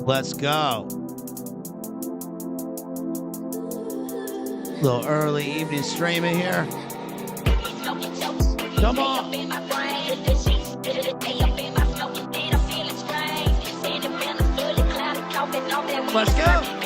Let's go. Little early evening streaming here. Come on. Let's go.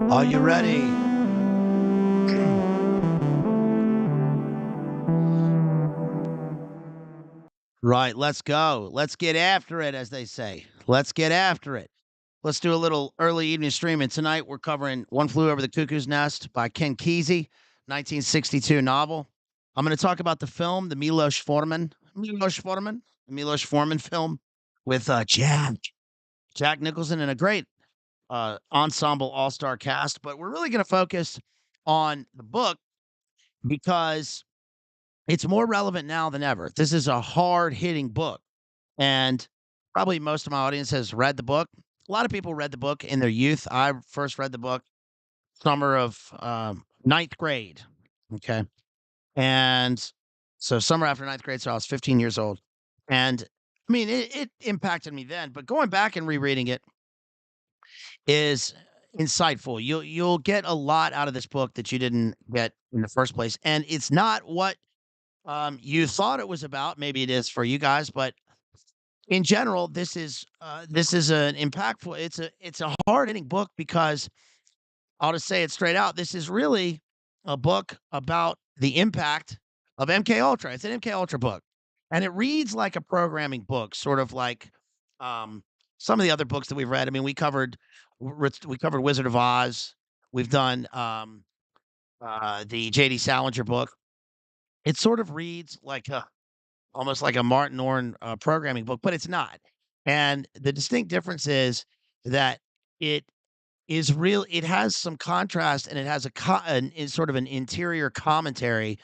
Are you ready? Right, let's go. Let's get after it, as they say. Let's get after it. Let's do a little early evening streaming. Tonight, we're covering One Flew Over the Cuckoo's Nest by Ken Kesey, 1962 novel. I'm going to talk about the film, the Milos Forman film with Jack Nicholson and a great ensemble all-star cast. But we're really going to focus on the book because it's more relevant now than ever. This is a hard-hitting book, and probably most of my audience has read the book. A lot of people read the book in their youth. I first read the book summer of ninth grade. Okay. And so summer after ninth grade, so I was 15 years old. And I mean, it impacted me then, but going back and rereading it is insightful. You'll get a lot out of this book that you didn't get in the first place. And it's not what you thought it was about. Maybe it is for you guys, but in general, this is an impactful. It's a hard hitting book because I'll just say it straight out. This is really a book about the impact of MKUltra. It's an MKUltra book, and it reads like a programming book, sort of like some of the other books that we've read. I mean, we covered Wizard of Oz. We've done the J.D. Salinger book. It sort of reads like almost like a Martin Orne programming book, but it's not. And the distinct difference is that it is real. It has some contrast, and it has is sort of an interior commentary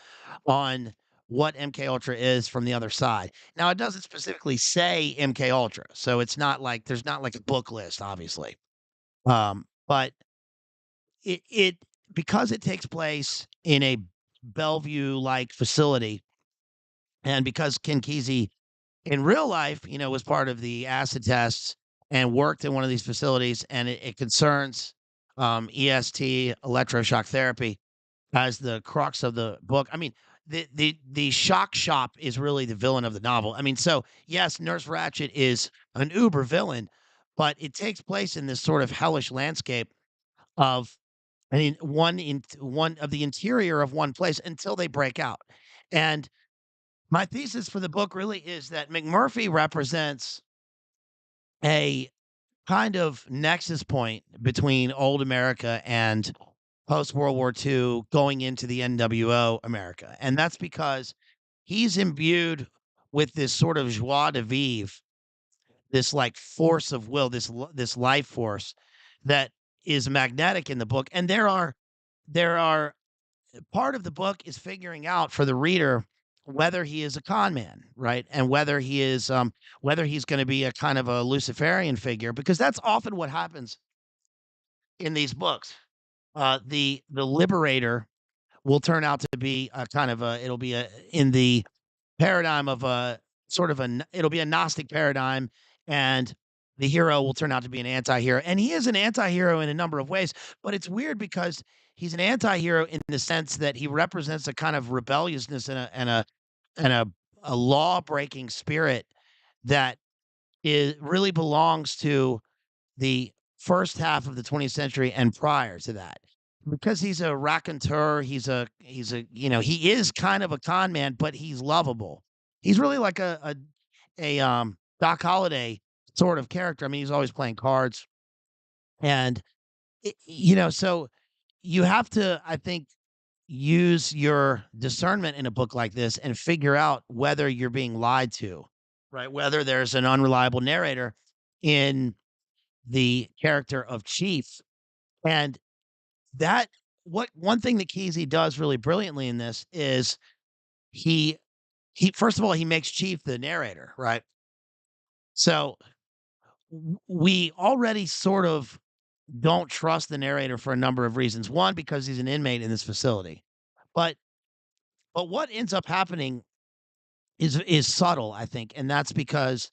on what MKUltra is from the other side. Now, it doesn't specifically say MKUltra, so it's not like there's not like a book list, obviously. But it because it takes place in a Bellevue-like facility, and because Ken Kesey in real life, was part of the acid tests and worked in one of these facilities, and it concerns EST, electroshock therapy, as the crux of the book. I mean, the shock shop is really the villain of the novel. I mean, so yes, Nurse Ratched is an uber villain, but it takes place in this sort of hellish landscape of one of the interior of one place until they break out. And my thesis for the book really is that McMurphy represents a kind of nexus point between old America and post World War II going into the NWO America. And that's because he's imbued with this sort of joie de vivre, this like force of will, this life force that is magnetic in the book. And there are part of the book is figuring out for the reader whether he is a con man, right? And whether he's going to be a kind of a Luciferian figure, because that's often what happens in these books. The liberator will turn out to be a kind of a it'll be a in the paradigm of a sort of it'll be a Gnostic paradigm, and the hero will turn out to be an anti-hero. And he is an anti-hero in a number of ways, but it's weird because he's an anti-hero in the sense that he represents a kind of rebelliousness and a law-breaking spirit that is really belongs to the first half of the 20th century and prior to that. Because he's a raconteur, he is kind of a con man, but he's lovable. He's really like a Doc Holliday sort of character. I mean, he's always playing cards, and so you have to, I think, use your discernment in a book like this and figure out whether you're being lied to, right? Whether there's an unreliable narrator in the character of Chief. And that what one thing that Kesey does really brilliantly in this is he he first of all, he makes Chief the narrator, right? So we already sort of don't trust the narrator for a number of reasons. One, because he's an inmate in this facility. But what ends up happening is subtle, I think, and that's because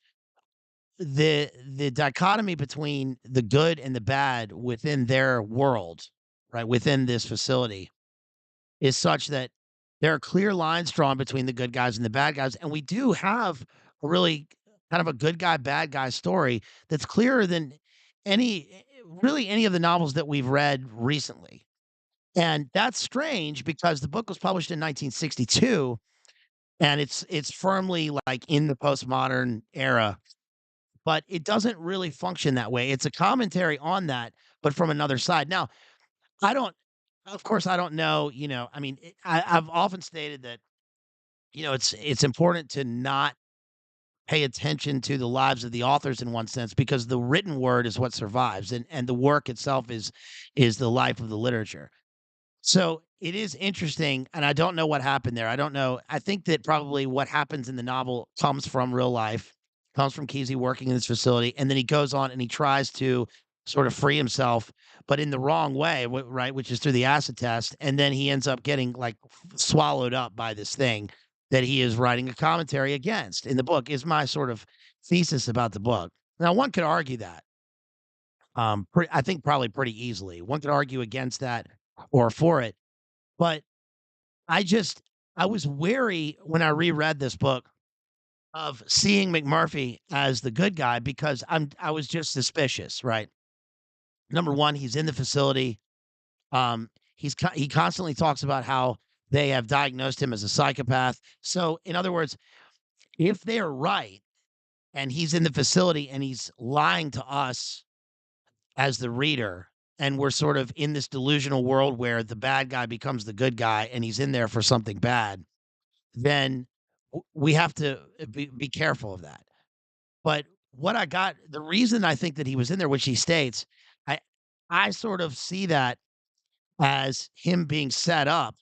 the dichotomy between the good and the bad within their world, right, within this facility is such that there are clear lines drawn between the good guys and the bad guys, and we do have a really kind of a good guy, bad guy story that's clearer than really any of the novels that we've read recently. And that's strange because the book was published in 1962, and it's firmly, like, in the postmodern era, but it doesn't really function that way. It's a commentary on that, but from another side. Now, I don't of course, I don't know, I mean, I've often stated that, it's important to not pay attention to the lives of the authors in one sense because the written word is what survives, and the work itself is the life of the literature. So, it is interesting, and I don't know what happened there. I don't know. I think that probably what happens in the novel comes from real life, comes from Kesey working in this facility, and then he goes on and he tries to sort of free himself, but in the wrong way, right, which is through the acid test, and then he ends up getting, like, swallowed up by this thing that he is writing a commentary against in the book, is my sort of thesis about the book. Now, one could argue that, I think probably pretty easily. One could argue against that or for it, but I just I was wary when I reread this book of seeing McMurphy as the good guy because I was just suspicious, right? Number 1, he's in the facility. He constantly talks about how they have diagnosed him as a psychopath. So, in other words, if they're right and he's in the facility and he's lying to us as the reader, and we're sort of in this delusional world where the bad guy becomes the good guy and he's in there for something bad, then we have to be careful of that. But the reason I think that he was in there, which he states, I I sort of see that as him being set up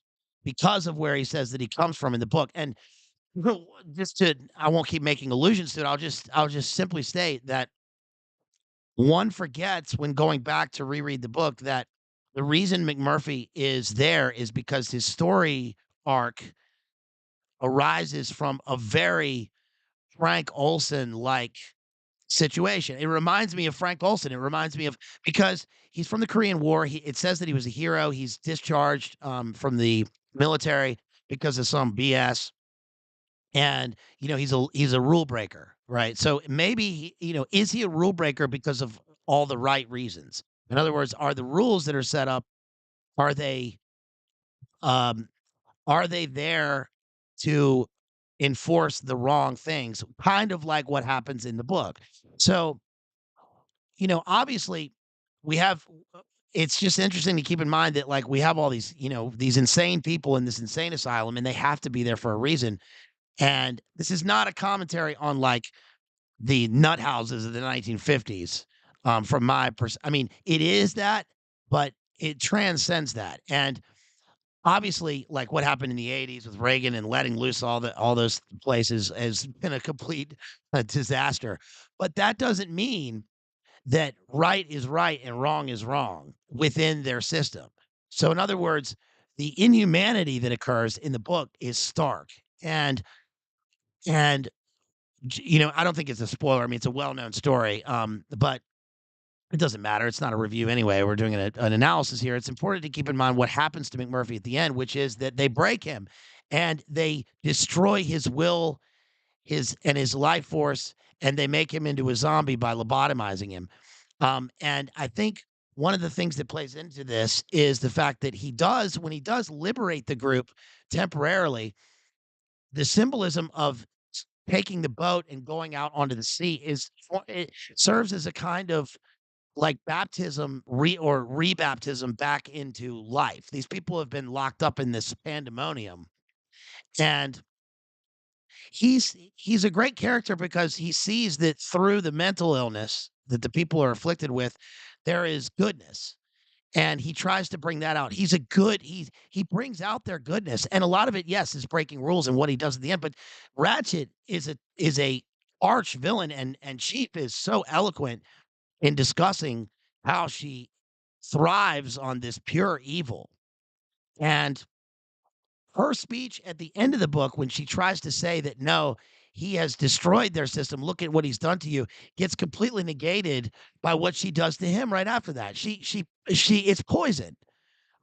because of where he says that he comes from in the book. And just to I won't keep making allusions to it. I'll just simply state that one forgets when going back to reread the book that the reason McMurphy is there is because his story arc arises from a very Frank Olsen like situation. It reminds me of Frank Olsen. It reminds me of because he's from the Korean War. It says that he was a hero. He's discharged from the military because of some BS. And he's a rule breaker, right? So maybe is he a rule breaker because of all the right reasons? In other words, are the rules that are set up are they um, are they there to enforce the wrong things? Kind of like what happens in the book. So obviously, we have. It's just interesting to keep in mind that like we have all these these insane people in this insane asylum, and they have to be there for a reason. And this is not a commentary on like the nut houses of the 1950s. From my I mean, it is that, but it transcends that. And obviously, like what happened in the '80s with Reagan and letting loose all those places has been a complete disaster. But that doesn't mean that right is right and wrong is wrong within their system. So, in other words, the inhumanity that occurs in the book is stark. And and I don't think it's a spoiler. I mean, it's a well-known story. But it doesn't matter. It's not a review anyway. We're doing an analysis here. It's important to keep in mind what happens to McMurphy at the end, which is that they break him and they destroy his will, his life force, and they make him into a zombie by lobotomizing him. And I think one of the things that plays into this is the fact that when he does liberate the group temporarily, the symbolism of taking the boat and going out onto the sea it serves as a kind of like baptism or rebaptism back into life. These people have been locked up in this pandemonium, and he's a great character because he sees that through the mental illness that the people are afflicted with, there is goodness. And he tries to bring that out. He brings out their goodness. And a lot of it, yes, is breaking rules and what he does at the end. But Ratchet is a arch villain, and Chief is so eloquent in discussing how she thrives on this pure evil. And her speech at the end of the book, when she tries to say that, no, he has destroyed their system, look at what he's done to you, gets completely negated by what she does to him right after that. It's poison,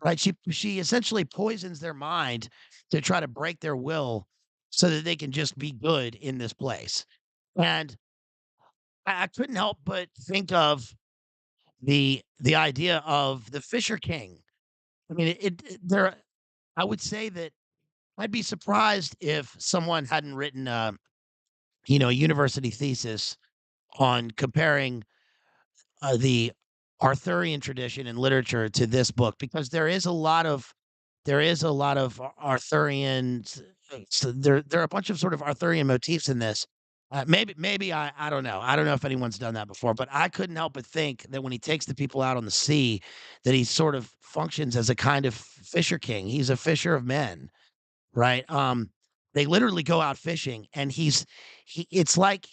right? She essentially poisons their mind to try to break their will so that they can just be good in this place. And I couldn't help but think of the idea of the Fisher King. I mean, there. I would say that I'd be surprised if someone hadn't written a university thesis on comparing the Arthurian tradition in literature to this book because there is a lot of Arthurian. So there are a bunch of sort of Arthurian motifs in this. Maybe I don't know. I don't know if anyone's done that before, but I couldn't help but think that when he takes the people out on the sea, that he sort of functions as a kind of fisher king. He's a fisher of men, right? They literally go out fishing, and it's like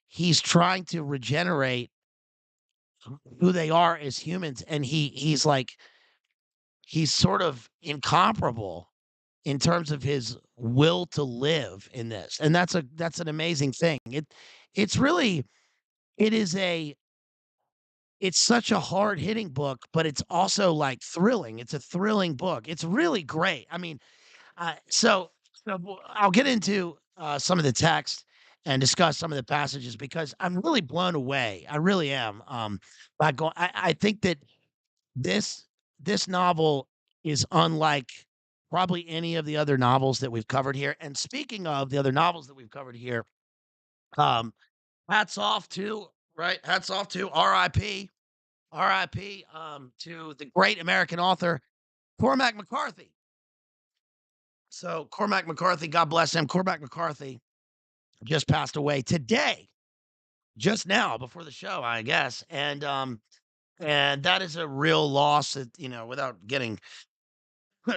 he's trying to regenerate who they are as humans, and he's sort of incomparable in terms of his will to live in this, and that's an amazing thing. It's really it is a it's such a hard-hitting book, but it's also, like, thrilling. It's a thrilling book. It's really great. I mean, I'll get into some of the text and discuss some of the passages because I'm really blown away. I really am. I think that this this novel is unlike probably any of the other novels that we've covered here. And speaking of the other novels that we've covered here, um, hats off to right. Hats off to R.I.P. R.I.P. To the great American author Cormac McCarthy. So Cormac McCarthy, God bless him. Cormac McCarthy just passed away today, just now before the show, I guess. And that is a real loss that, without getting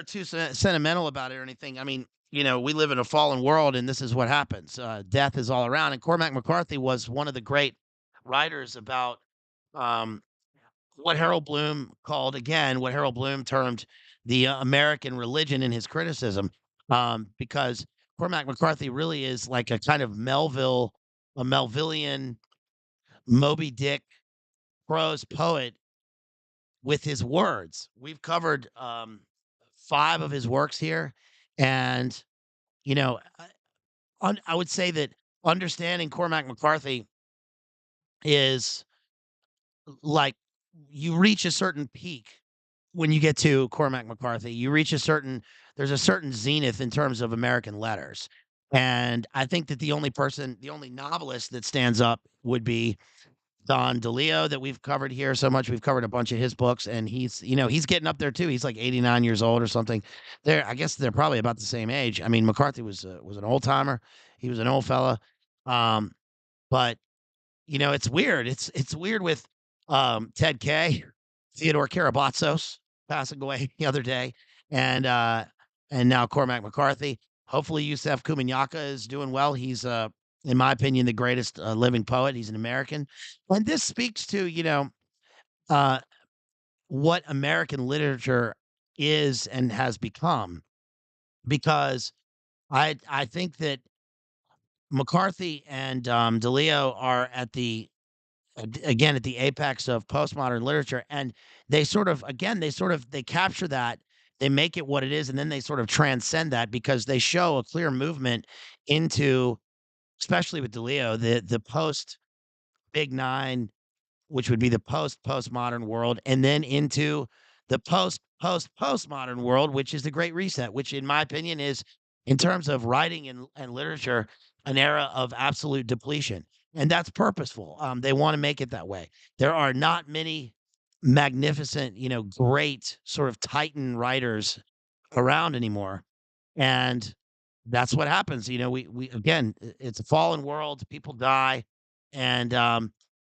too sentimental about it or anything. I mean, we live in a fallen world and this is what happens. Death is all around. And Cormac McCarthy was one of the great writers about um, what Harold Bloom termed the American religion in his criticism, because Cormac McCarthy really is like a kind of a Melvillian Moby Dick prose poet with his words. We've covered 5 of his works here, and you know, I would say that understanding Cormac McCarthy is like you reach a certain peak when you get to Cormac McCarthy. You reach there's a certain zenith in terms of American letters. And I think that the only novelist that stands up would be Don DeLeo that we've covered here so much. We've covered a bunch of his books, and he's getting up there too. He's like 89 years old or something. I guess they're probably about the same age. I mean, McCarthy was an old timer. He was an old fella. Um, but it's weird. It's weird with Ted K, Theodore Karabatsos passing away the other day, and and now Cormac McCarthy. Hopefully, Yusef Kumunyaka is doing well. He's, in my opinion, the greatest living poet. He's an American, and this speaks to uh, what American literature is and has become. Because I think that McCarthy and DeLeo are at the again at the apex of postmodern literature, and they sort of again they capture that, they make it what it is, and then they sort of transcend that because they show a clear movement into, especially with DeLeo, the post Big Nine, which would be the postmodern world, and then into the postmodern world, which is the Great Reset, which in my opinion is, in terms of writing and literature, an era of absolute depletion. And that's purposeful. They want to make it that way. There are not many magnificent, great sort of titan writers around anymore. And that's what happens. We again, it's a fallen world, people die, and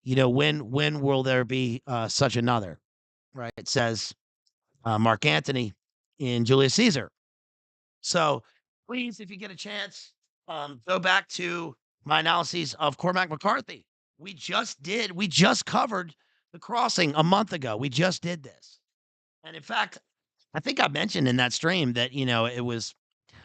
when will there be such another? Right? It says Mark Antony in Julius Caesar. So please, if you get a chance, go back to my analyses of Cormac McCarthy. We just covered the crossing a month ago. We just did this. And in fact, I think I mentioned in that stream that, it was,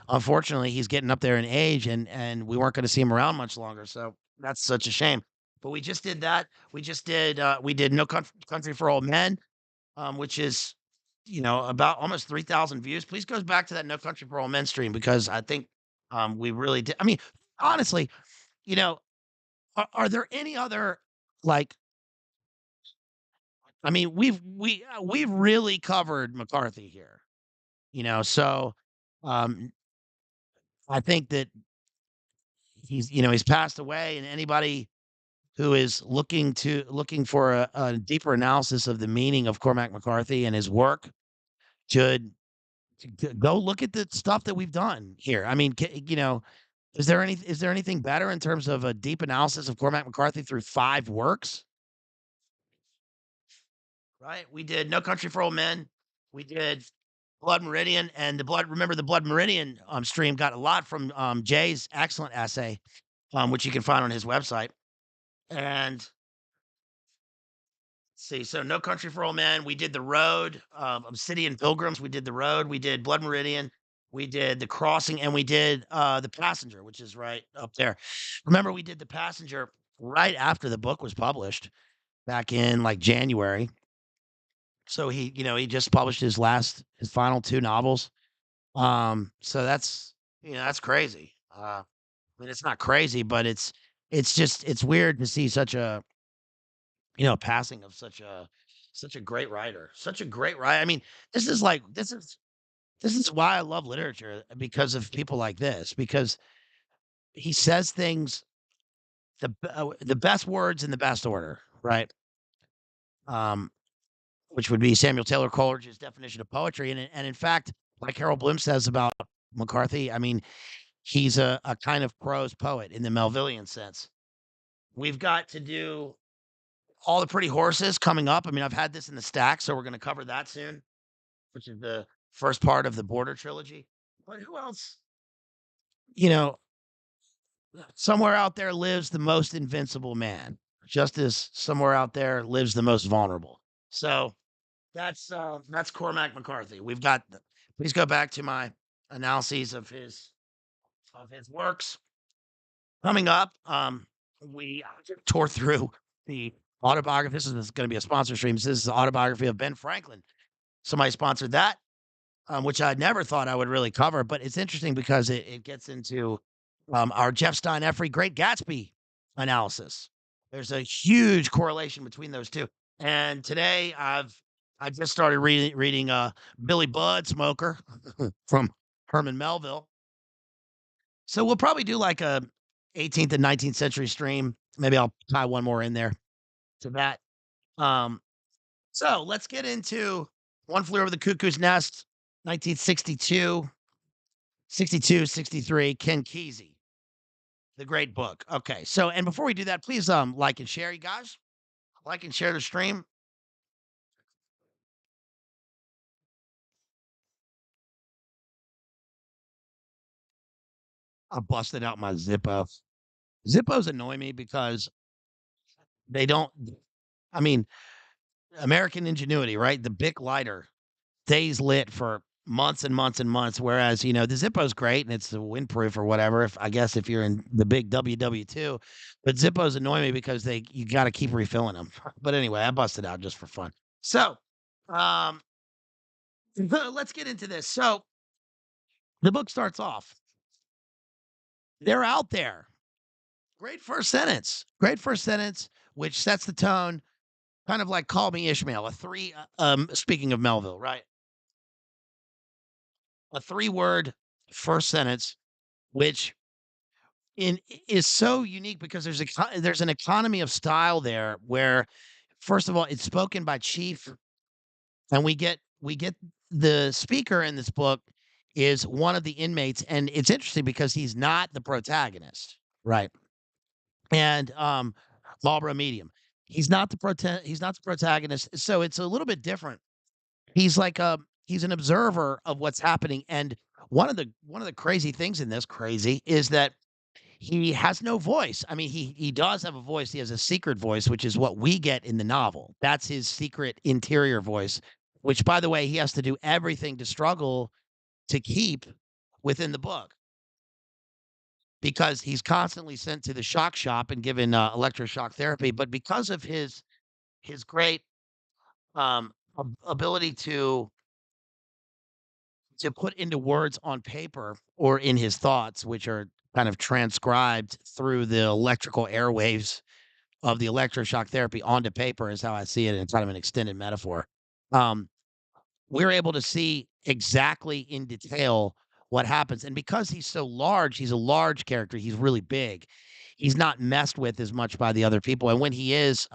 unfortunately, he's getting up there in age, and we weren't gonna see him around much longer, so that's such a shame. But we just did that. We did No Country for Old Men, which is, about almost 3,000 views. Please goes back to that No Country for Old Men stream because I think, we really did. I mean, honestly, you know, are there any other, like, I mean, we've really covered McCarthy here, so, um, I think that he's passed away, and anybody who is looking for a deeper analysis of the meaning of Cormac McCarthy and his work should go look at the stuff that we've done here. I mean, is there anything better in terms of a deep analysis of Cormac McCarthy through 5 works? Right? We did No Country for Old Men. We did Blood Meridian, and the Blood Meridian stream got a lot from Jay's excellent essay, which you can find on his website. And see, so No Country for Old Men, we did The Road, Obsidian Pilgrims, we did The Road, we did Blood Meridian, we did The Crossing, and we did The Passenger, which is right up there. Remember, we did The Passenger right after the book was published back in like January. So he just published his final 2 novels. So that's crazy. I mean, it's not crazy, but it's just it's weird to see such a passing of such a great writer, such a great writer. I mean, this is like this is why I love literature because of people like this, because he says things the best words in the best order, right? Um, which would be Samuel Taylor Coleridge's definition of poetry, and in fact, like Harold Bloom says about McCarthy, I mean, he's a kind of prose poet in the Melvillian sense. We've got to do All the Pretty Horses coming up. I mean, I've had this in the stack, so we're going to cover that soon, which is the first part of the Border trilogy. But who else? You know, somewhere out there lives the most invincible man, just as somewhere out there lives the most vulnerable. So that's Cormac McCarthy. Please go back to my analyses of his works. Coming up, we tore through the autobiography. This is going to be a sponsor stream. This is the autobiography of Ben Franklin. Somebody sponsored that, which I never thought I would really cover, but it's interesting because it gets into our Jeff Steineffrey Great Gatsby analysis. There's a huge correlation between those two. And today I just started reading Billy Budd Smoker from Herman Melville. So we'll probably do like a 18th and 19th century stream. Maybe I'll tie one more in there to that. Um, so let's get into One Flew Over the Cuckoo's Nest, 1962, 62, 63, Ken Kesey, the great book. Okay, so and before we do that, please like and share, you guys. Like and share the stream. I busted out my Zippo. Zippos annoy me because they don't I mean, American ingenuity, right? The Bic lighter stays lit for months and months and months, whereas, the Zippo's great and it's windproof or whatever, if I guess if you're in the big WW2, but Zippos annoy me because you gotta keep refilling them. But anyway, I busted out just for fun. So, um, let's get into this. So, the book starts off, they're out there. Great first sentence. Great first sentence, which sets the tone, kind of like "Call Me Ishmael," a 3, speaking of Melville, right? A 3-word first sentence, which is so unique because there's an economy of style there where, first of all, it's spoken by Chief, and we get the speaker in this book is one of the inmates, and it's interesting because he's not the protagonist, right? And, Marlboro Medium. He's not the protagonist, so it's a little bit different. He's like, he's an observer of what's happening, and one of the crazy things in this crazy is that he has no voice. I mean, he does have a voice. He has a secret voice, which is what we get in the novel. That's his secret interior voice, which, by the way, he has to do everything to struggle to keep within the book because he's constantly sent to the shock shop and given electroshock therapy. But because of his great ability to put into words on paper or in his thoughts, which are kind of transcribed through the electrical airwaves of the electroshock therapy onto paper is how I see it, and it's kind of an extended metaphor. Um, we're able to see exactly in detail what happens, and because he's so large, he's a large character, he's really big. He's not messed with as much by the other people, and when he is,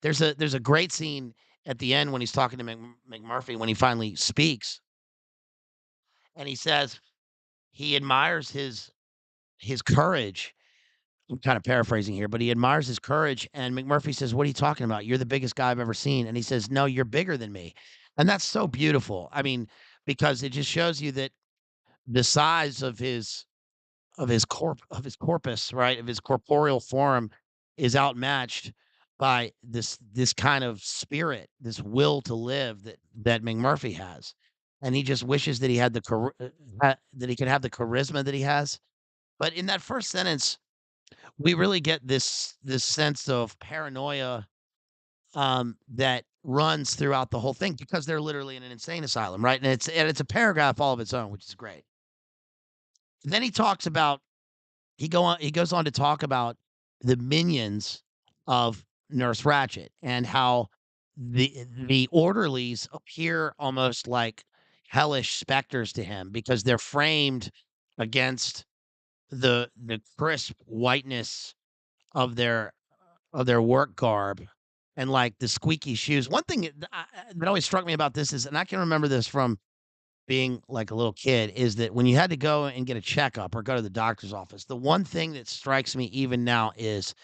there's a great scene at the end when he's talking to McMurphy when he finally speaks, and he says he admires his courage. I'm kind of paraphrasing here, but he admires his courage, and McMurphy says, "What are you talking about? You're the biggest guy I've ever seen." And he says, "No, you're bigger than me." And that's so beautiful. I mean, because it just shows you that the size of his corpus, right, of his corporeal form is outmatched by this kind of spirit, this will to live that McMurphy has. And he just wishes that he had that he could have the charisma that he has. But in that first sentence, we really get this sense of paranoia, that runs throughout the whole thing because they're literally in an insane asylum, right? And it's a paragraph all of its own, which is great. Then he goes on to talk about the minions of Nurse Ratched and how the orderlies appear almost like hellish specters to him because they're framed against the crisp whiteness of their work garb and, like, the squeaky shoes. One thing that always struck me about this is, and I can remember this from being, like, a little kid, is that when you had to go and get a checkup or go to the doctor's office, the one thing that strikes me even now is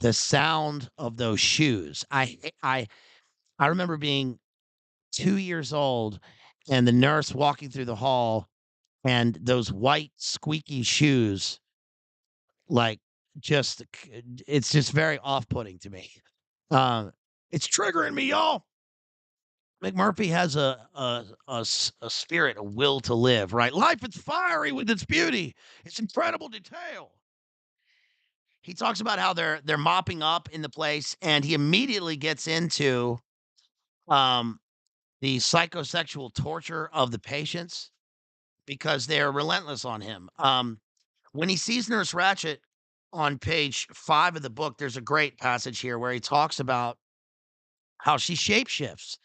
the sound of those shoes. I remember being 2 years old and the nurse walking through the hall and those white squeaky shoes, like, just it's just very off-putting to me. Um, it's triggering me, y'all. McMurphy has a spirit, a will to live, right? Life is fiery with its beauty, its incredible detail. He talks about how they're mopping up in the place, and he immediately gets into um, the psychosexual torture of the patients because they're relentless on him. When he sees Nurse Ratched on page 5 of the book, there's a great passage here where he talks about how she shapeshifts.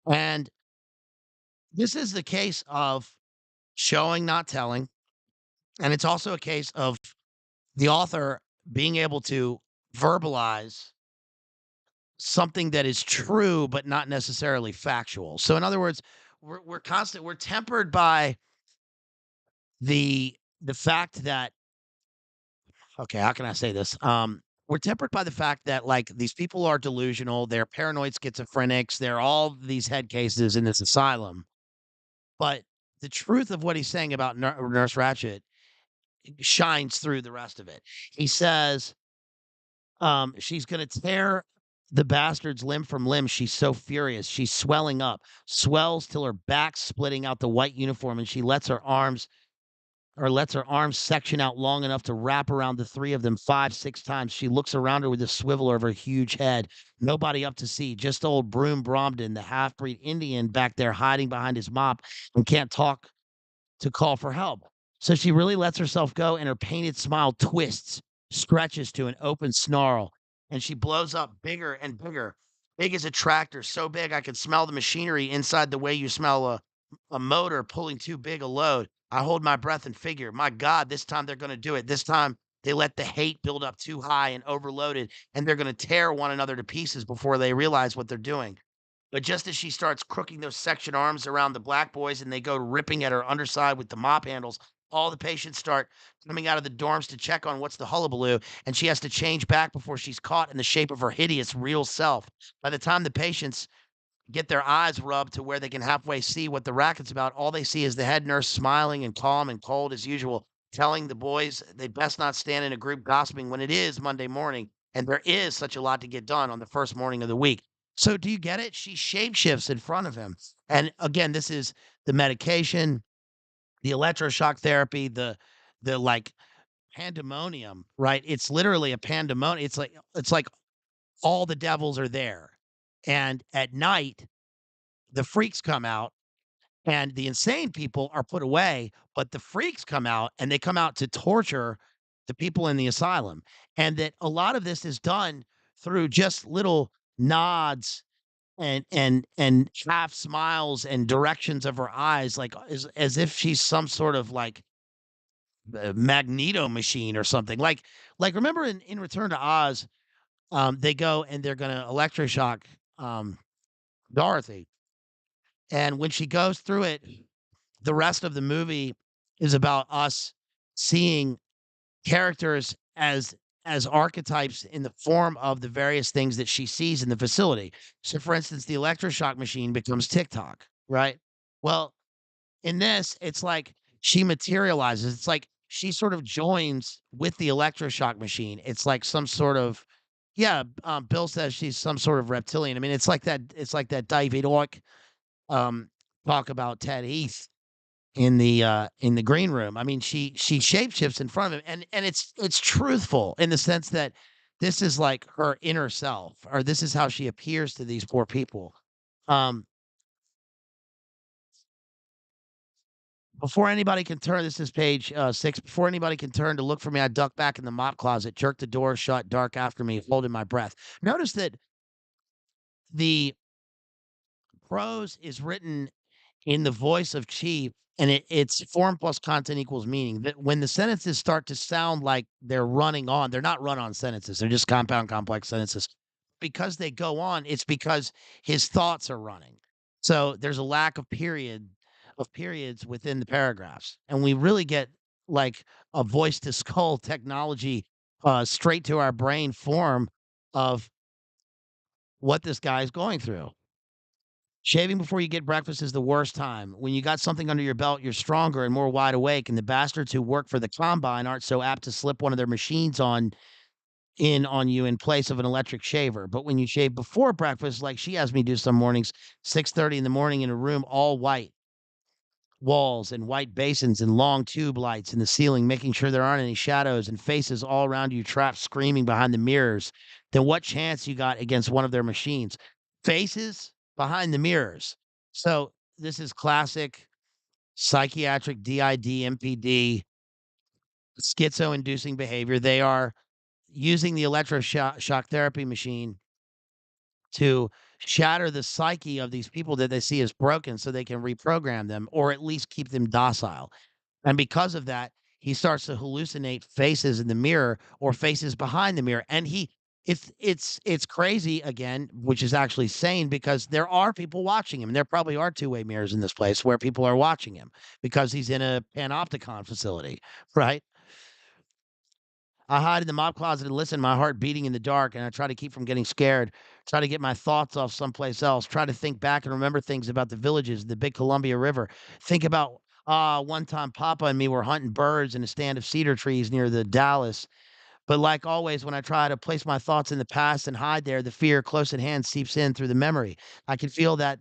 And this is the case of showing, not telling. And it's also a case of the author being able to verbalize something that is true, but not necessarily factual. So, in other words, we're tempered by the fact that, okay, how can I say this? We're tempered by the fact that, like, these people are delusional, they're paranoid schizophrenics, they're all these head cases in this asylum. But the truth of what he's saying about Nurse Ratched shines through the rest of it. He says, she's gonna tear the bastard's limb from limb. She's so furious. She's swelling up, swells till her back's splitting out the white uniform, and she lets her arms section out long enough to wrap around the three of them 5, 6 times. She looks around her with a swivel of her huge head. Nobody up to see, just old Broom Bromden, the half-breed Indian back there hiding behind his mop and can't talk to call for help. So she really lets herself go, and her painted smile twists, stretches to an open snarl, and she blows up bigger and bigger. Big as a tractor, so big I could smell the machinery inside the way you smell a motor pulling too big a load. I hold my breath and figure, my God, this time they're going to do it. This time they let the hate build up too high and overloaded, and they're going to tear one another to pieces before they realize what they're doing. But just as she starts crooking those section arms around the black boys and they go ripping at her underside with the mop handles, all the patients start coming out of the dorms to check on what's the hullabaloo, and she has to change back before she's caught in the shape of her hideous real self. By the time the patients get their eyes rubbed to where they can halfway see what the racket's about, all they see is the head nurse smiling and calm and cold as usual, telling the boys they best not stand in a group gossiping when it is Monday morning and there is such a lot to get done on the first morning of the week. So do you get it? She shapeshifts in front of him. And again, this is the medication, the electroshock therapy, the like pandemonium, right? It's literally a pandemonium. It's like all the devils are there. And at night, the freaks come out and the insane people are put away, but the freaks come out and they come out to torture the people in the asylum. And that a lot of this is done through just little nods and half smiles and directions of her eyes, like as if she's some sort of like magneto machine or something. Like remember in Return to Oz, they go and they're gonna electroshock Dorothy. And when she goes through it, the rest of the movie is about us seeing characters as archetypes in the form of the various things that she sees in the facility. So, for instance, the electroshock machine becomes TikTok, right? Well, in this, it's like she materializes. It's like she sort of joins with the electroshock machine. It's like some sort of yeah. Bill says she's some sort of reptilian. I mean, it's like that. It's like that David Icke um, talk about Ted Heath in the green room. I mean, she shapeshifts in front of him, and it's truthful in the sense that this is like her inner self, or this is how she appears to these poor people. Um, before anybody can turn, this is page 6. Before anybody can turn to look for me, I duck back in the mop closet, jerk the door shut, dark after me, holding my breath. Notice that the prose is written in the voice of Chief, and it's form plus content equals meaning. That when the sentences start to sound like they're running on, they're not run on sentences, they're just compound complex sentences. Because they go on, it's because his thoughts are running. So there's a lack of periods within the paragraphs. And we really get like a voice to skull technology straight to our brain form of what this guy is going through. Shaving before you get breakfast is the worst time. When you got something under your belt, you're stronger and more wide awake, and the bastards who work for the combine aren't so apt to slip one of their machines on you in place of an electric shaver. But when you shave before breakfast, like she has me do some mornings, 6:30 in the morning in a room all white, walls and white basins and long tube lights in the ceiling, making sure there aren't any shadows and faces all around you trapped screaming behind the mirrors, then what chance you got against one of their machines? Faces behind the mirrors. So this is classic psychiatric DID, MPD, schizo-inducing behavior. They are using the electroshock therapy machine to shatter the psyche of these people that they see as broken so they can reprogram them or at least keep them docile. And because of that, he starts to hallucinate faces in the mirror or faces behind the mirror. And it's crazy again, which is actually sane because there are people watching him. And there probably are two-way mirrors in this place where people are watching him because he's in a panopticon facility, right? I hide in the mop closet and listen, my heart beating in the dark, and I try to keep from getting scared, try to get my thoughts off someplace else, try to think back and remember things about the villages, the big Columbia River. Think about One time Papa and me were hunting birds in a stand of cedar trees near the Dallas. But like always, when I try to place my thoughts in the past and hide there, the fear close at hand seeps in through the memory. I can feel that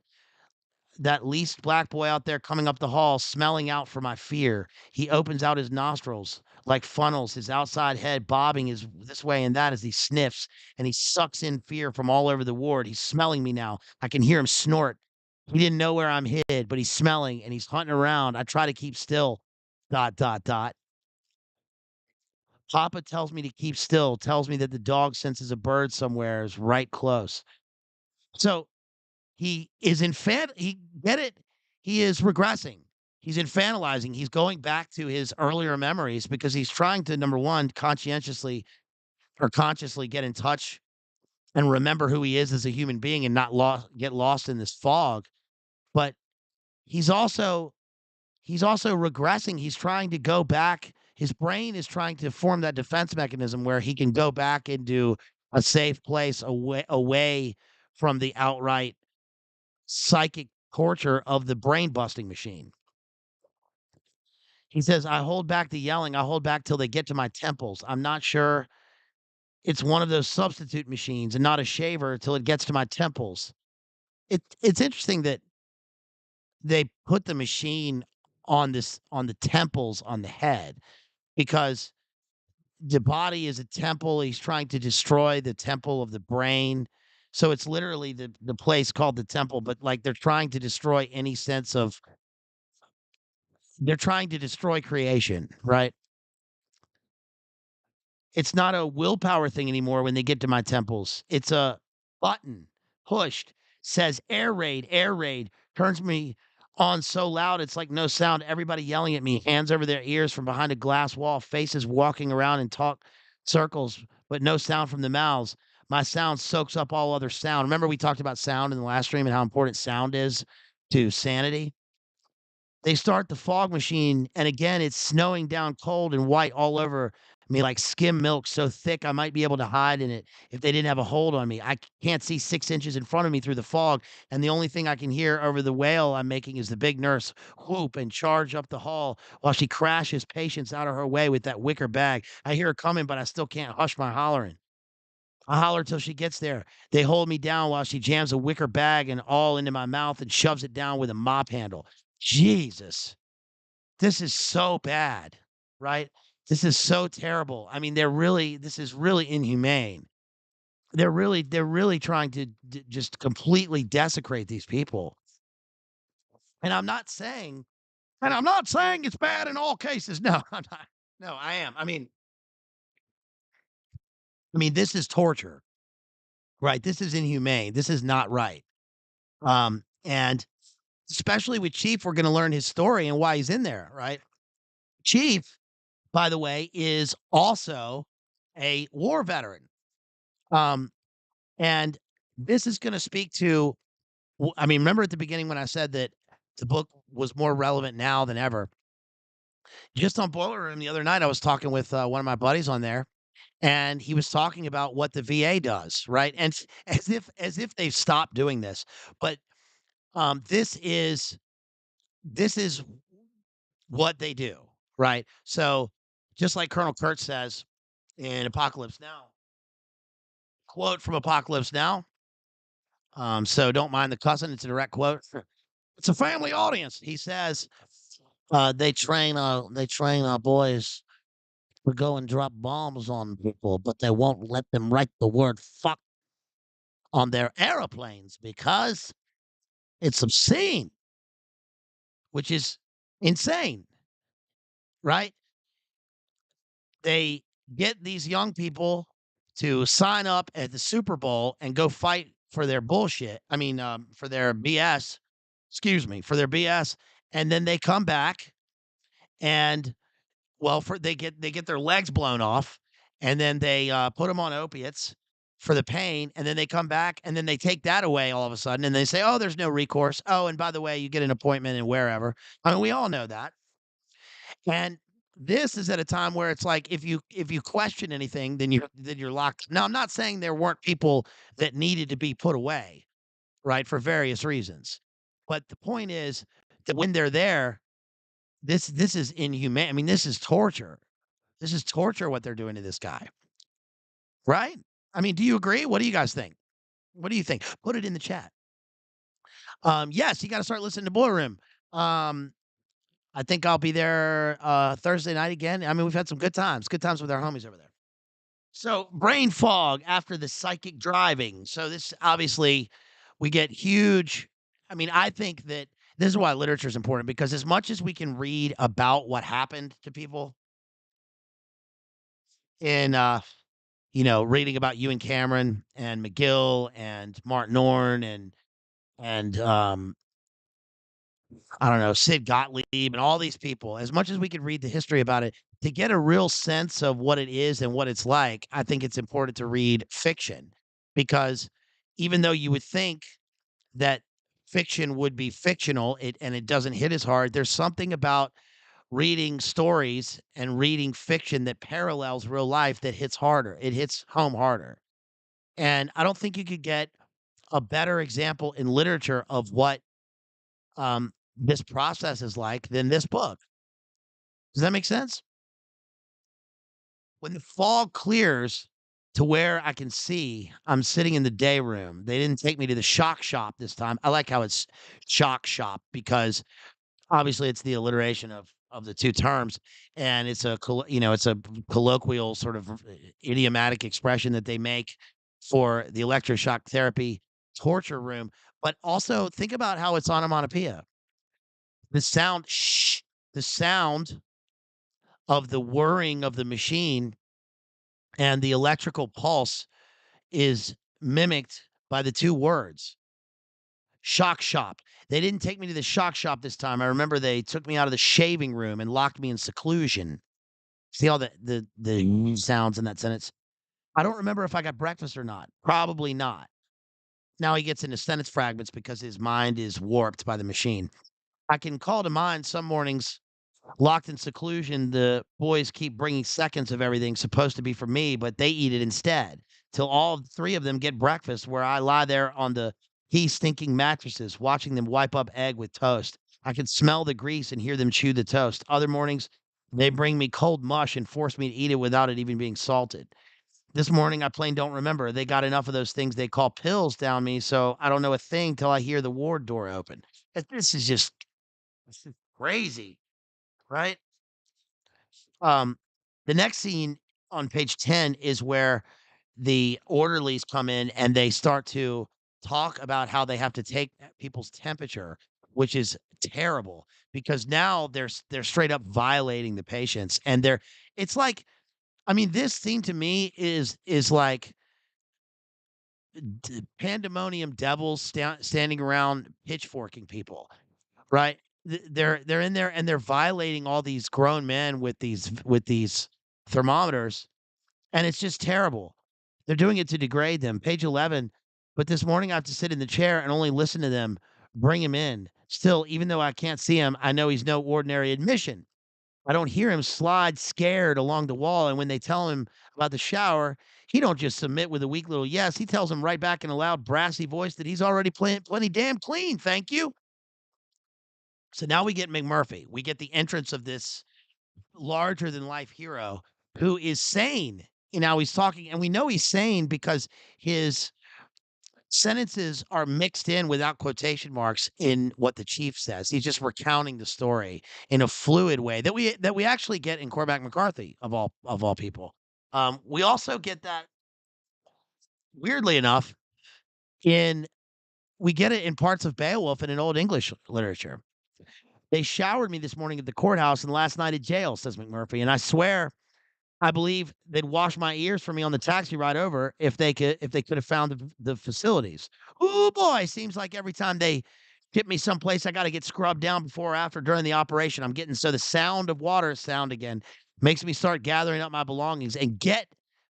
least black boy out there coming up the hall, smelling out for my fear. He opens out his nostrils like funnels, his outside head bobbing his this way and that as he sniffs, and he sucks in fear from all over the ward. He's smelling me now. I can hear him snort. He didn't know where I'm hid, but he's smelling and he's hunting around. I try to keep still. Dot dot dot. Papa tells me to keep still, tells me that the dog senses a bird somewhere is right close. So he is he get it? He is regressing. He's infantilizing. He's going back to his earlier memories because he's trying to, number 1, conscientiously or consciously get in touch and remember who he is as a human being and not get lost in this fog. But he's also he's also regressing. He's trying to go back. His brain is trying to form that defense mechanism where he can go back into a safe place away from the outright psychic torture of the brain busting machine. He says, I hold back the yelling. I hold back till they get to my temples. I'm not sure it's one of those substitute machines and not a shaver till it gets to my temples. It's interesting that they put the machine on the temples on the head because the body is a temple. He's trying to destroy the temple of the brain. So it's literally the place called the temple, but like they're trying to destroy any sense of they're trying to destroy creation, right? It's not a willpower thing anymore when they get to my temples. It's a button pushed, says air raid, turns me on so loud it's like no sound. Everybody yelling at me, hands over their ears from behind a glass wall, faces walking around and talk circles, but no sound from the mouths. My sound soaks up all other sound. Remember, we talked about sound in the last stream and how important sound is to sanity? They start the fog machine, and again, it's snowing down cold and white all over me like skim milk, so thick I might be able to hide in it if they didn't have a hold on me. I can't see 6 inches in front of me through the fog, and the only thing I can hear over the wail I'm making is the big nurse whoop and charge up the hall while she crashes patients out of her way with that wicker bag. I hear her coming, but I still can't hush my hollering. I holler till she gets there. They hold me down while she jams a wicker bag and all into my mouth and shoves it down with a mop handle. Jesus. This is so bad, right? This is so terrible. I mean, this is really inhumane. They're really trying to just completely desecrate these people. And I'm not saying it's bad in all cases. No, I'm not. No, I am. I mean, this is torture, right? This is inhumane. This is not right. And especially with Chief, we're going to learn his story and why he's in there, right? Chief, by the way, is also a war veteran. Um, and this is gonna speak to I mean, remember at the beginning when I said that the book was more relevant now than ever? Just on Boiler Room the other night, I was talking with, one of my buddies on there, and he was talking about what the VA does, right? And as if they've stopped doing this, but, this is what they do, right? So, just like Colonel Kurt says in Apocalypse Now, quote from Apocalypse Now. So don't mind the cussing. It's a direct quote. It's a family audience. He says, they train our boys to go and drop bombs on people, but they won't let them write the word fuck on their aeroplanes because it's obscene, which is insane, right? They get these young people to sign up at the Super Bowl and go fight for their bullshit. For their BS. Excuse me, for their BS, and then they come back and well, for they get their legs blown off, and then they put them on opiates for the pain, and then they come back, and then they take that away all of a sudden, and they say, "Oh, there's no recourse. Oh, and by the way, you get an appointment and wherever." I mean, we all know that. And this is at a time where it's like if you question anything, then you're locked. Now, I'm not saying there weren't people that needed to be put away, right, for various reasons. But the point is that when they're there, This is inhumane. I mean, this is torture. This is torture what they're doing to this guy, right? I mean, do you agree? What do you guys think? What do you think? Put it in the chat. Yes, you gotta start listening to Boiler Room. Um, I think I'll be there, Thursday night again. I mean, we've had some good times with our homies over there. So, brain fog after the psychic driving. So, this obviously, we get huge. I mean, I think that this is why literature is important because as much as we can read about what happened to people in, reading about Ewan Cameron and McGill and Martin Orne and I don't know, Sid Gottlieb and all these people, as much as we could read the history about it, to get a real sense of what it is and what it's like, I think it's important to read fiction because even though you would think that fiction would be fictional, it doesn't hit as hard, there's something about reading stories and reading fiction that parallels real life that hits harder. It hits home harder. And I don't think you could get a better example in literature of what this process is like than this book. Does that make sense? When the fog clears to where I can see, I'm sitting in the day room. They didn't take me to the shock shop this time. I like how it's shock shop because obviously it's the alliteration of the two terms, and it's it's a colloquial sort of idiomatic expression that they make for the electroshock therapy torture room. But also think about how it's onomatopoeia. The sound shh, the sound of the whirring of the machine and the electrical pulse is mimicked by the two words shock shop. They didn't take me to the shock shop this time. I remember they took me out of the shaving room and locked me in seclusion. See all the sounds in that sentence. I don't remember if I got breakfast or not. Probably not. Now he gets into sentence fragments because his mind is warped by the machine. I can call to mind some mornings locked in seclusion, the boys keep bringing seconds of everything supposed to be for me, but they eat it instead. Till all three of them get breakfast, where I lie there on the pea stinking mattresses, watching them wipe up egg with toast. I can smell the grease and hear them chew the toast. Other mornings, they bring me cold mush and force me to eat it without it even being salted. This morning, I plain don't remember. They got enough of those things they call pills down me, so I don't know a thing till I hear the ward door open. This is crazy, right? Um, the next scene on page 10 is where the orderlies come in and they start to talk about how they have to take people's temperature, which is terrible because now they're straight up violating the patients and it's like I mean this scene to me is like pandemonium devils standing around pitchforking people, right? They're in there and they're violating all these grown men with these thermometers, and it's just terrible. They're doing it to degrade them. Page 11. But this morning I have to sit in the chair and only listen to them bring him in. Still, even though I can't see him, I know he's no ordinary admission. I don't hear him slide scared along the wall. And when they tell him about the shower, he don't just submit with a weak little yes. He tells them right back in a loud, brassy voice that he's already plenty damn clean. Thank you. So now we get McMurphy. We get the entrance of this larger than life hero who is sane. You know, he's talking, and we know he's sane because his sentences are mixed in without quotation marks in what the chief says. He's just recounting the story in a fluid way that we actually get in Cormac McCarthy of all people. We also get that weirdly enough in we get it in parts of Beowulf and in Old English literature. They showered me this morning at the courthouse and last night at jail, says McMurphy, and I swear I believe they'd wash my ears for me on the taxi ride over if they could have found the facilities. Oh boy, seems like every time they get me someplace, I got to get scrubbed down before or after during the operation. I'm getting so the sound of water sound again makes me start gathering up my belongings and get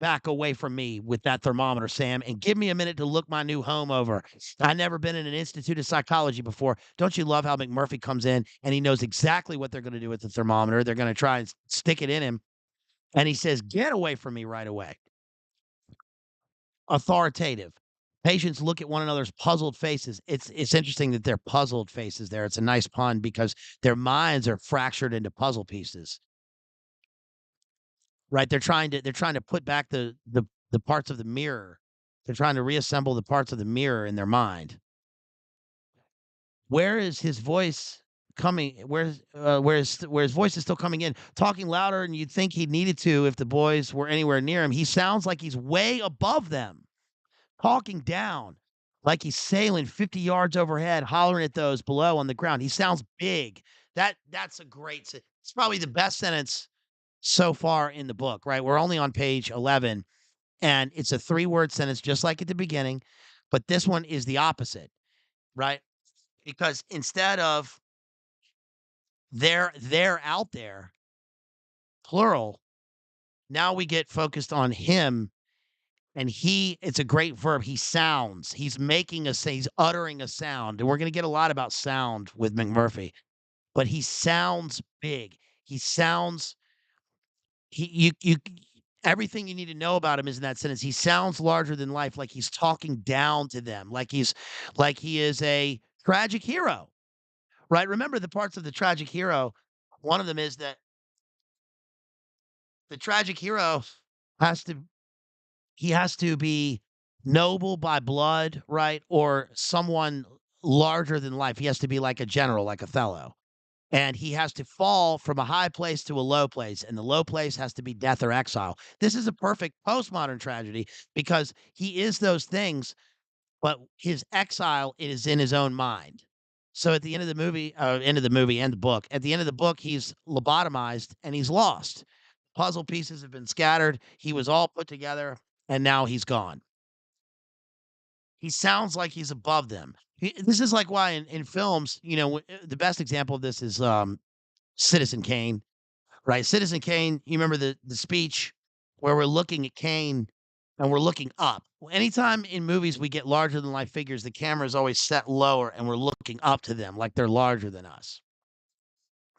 back away from me with that thermometer, Sam, and give me a minute to look my new home over. I never been in an institute of psychology before. Don't you love how McMurphy comes in and he knows exactly what they're going to do with the thermometer? They're going to try and stick it in him and he says, "Get away from me right away." Authoritative. Patients look at one another's puzzled faces. It's interesting that they're puzzled faces there. It's a nice pun because their minds are fractured into puzzle pieces, right? They're trying to put back the parts of the mirror. They're trying to reassemble the parts of the mirror in their mind. Where is his voice coming? Where his voice is still coming in, talking louder, and you'd think he needed to if the boys were anywhere near him. He sounds like he's way above them, talking down, like he's sailing 50 yards overhead, hollering at those below on the ground. He sounds big. That's a great it's probably the best sentence so far in the book, right? We're only on page 11, and it's a three-word sentence just like at the beginning, but this one is the opposite, right? Because instead of they're out there, plural, now we get focused on him. And it's a great verb. He sounds. He's uttering a sound. And we're gonna get a lot about sound with McMurphy, but he sounds big. He sounds he you everything you need to know about him is in that sentence. He sounds larger than life, like he's talking down to them, like he is a tragic hero, right? Remember the parts of the tragic hero. One of them is that the tragic hero has to he has to be noble by blood, right? Or someone larger than life. He has to be like a general, like Othello. And he has to fall from a high place to a low place, and the low place has to be death or exile. This is a perfect postmodern tragedy because he is those things, but his exile is in his own mind. So at the end of the movie and the book, at the end of the book, he's lobotomized and he's lost. Puzzle pieces have been scattered. He was all put together, and now he's gone. He sounds like he's above them. This is like why in films, the best example of this is Citizen Kane, right? Citizen Kane, you remember the speech where we're looking at Kane and we're looking up. Well, anytime in movies we get larger than life figures, the camera is always set lower and we're looking up to them like they're larger than us,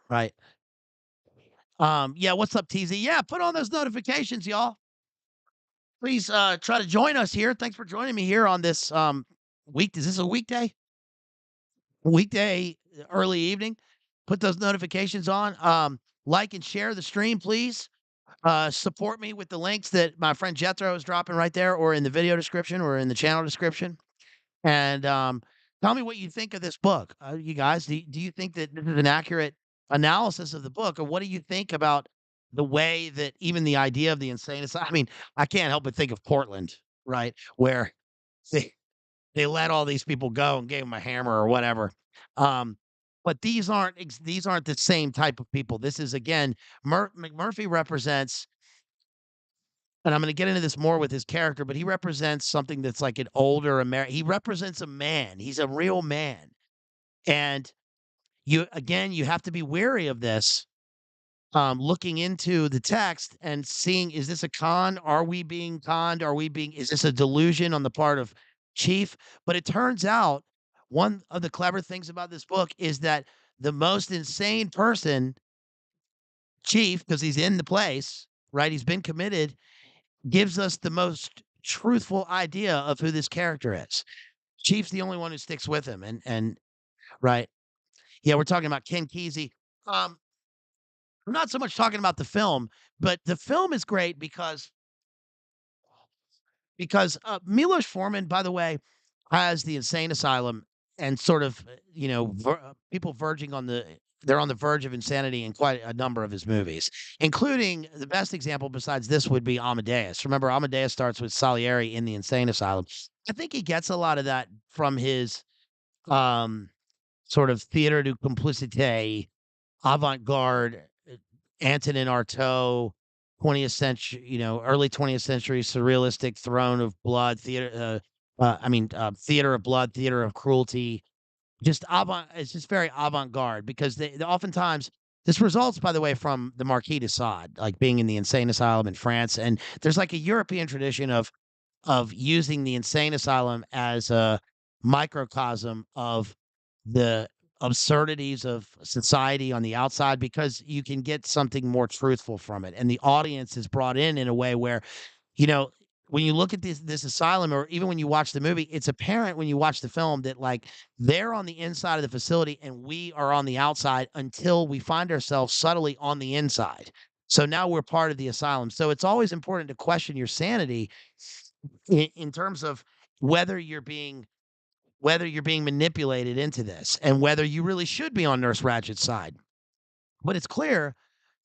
right? Yeah, what's up, TZ? Yeah, put on those notifications, y'all. Please try to join us here. Thanks for joining me here on this week. Is this a weekday? Weekday early evening. Put those notifications on. Like and share the stream, please. Support me with the links that my friend Jethro is dropping right there, or in the video description, or in the channel description. And tell me what you think of this book. You guys, do you think that this is an accurate analysis of the book, or what do you think about the way that even the idea of the insane asylum? I mean, I can't help but think of Portland, right, where they they let all these people go and gave them a hammer or whatever. Um, but these aren't the same type of people. This is again, McMurphy represents, and I'm going to get into this more with his character, but he represents something that's like an older American. He represents a man. He's a real man, and you have to be wary of this. Looking into the text and seeing, is this a con? Are we being conned? Is this a delusion on the part of Chief? But it turns out one of the clever things about this book is that the most insane person, Chief, because he's in the place, right? He's been committed, gives us the most truthful idea of who this character is. Chief's the only one who sticks with him. And right. Yeah, we're talking about Ken Kesey. Um, I'm not so much talking about the film, but the film is great because Milos Forman, by the way, has the insane asylum and sort of, people verging on they're on the verge of insanity in quite a number of his movies, including the best example besides this would be Amadeus. Remember, Amadeus starts with Salieri in the insane asylum. I think he gets a lot of that from his um, sort of theater de complicité, avant-garde, Antonin Artaud, 20th century, early 20th century surrealistic throne of blood theater. Theater of blood, theater of cruelty. It's just very avant-garde because they oftentimes this results, by the way, from the Marquis de Sade, like being in the insane asylum in France, and there's like a European tradition of using the insane asylum as a microcosm of the absurdities of society on the outside because you can get something more truthful from it. And the audience is brought in a way where, you know, when you look at this asylum, or even when you watch the movie, it's apparent when you watch the film that, like, they're on the inside of the facility and we are on the outside until we find ourselves subtly on the inside. So now we're part of the asylum. So it's always important to question your sanity in terms of whether you're being whether you're being manipulated into this and whether you really should be on Nurse Ratchet's side. But it's clear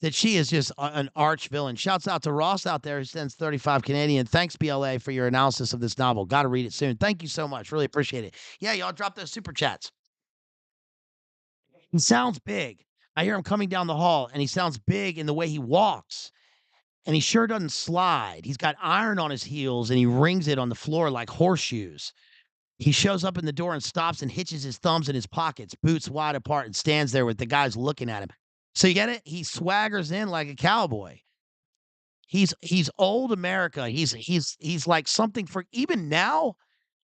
that she is just an arch villain. Shouts out to Ross out there who sends 35 Canadian. Thanks, BLA, for your analysis of this novel. Got to read it soon. Thank you so much. Really appreciate it. Yeah, y'all drop those super chats. He sounds big. I hear him coming down the hall, and he sounds big in the way he walks. And he sure doesn't slide. He's got iron on his heels, and he rings it on the floor like horseshoes. He shows up in the door and stops and hitches his thumbs in his pockets, boots wide apart, and stands there with the guys looking at him. So you get it? He swaggers in like a cowboy. He's old America. He's like something for even now.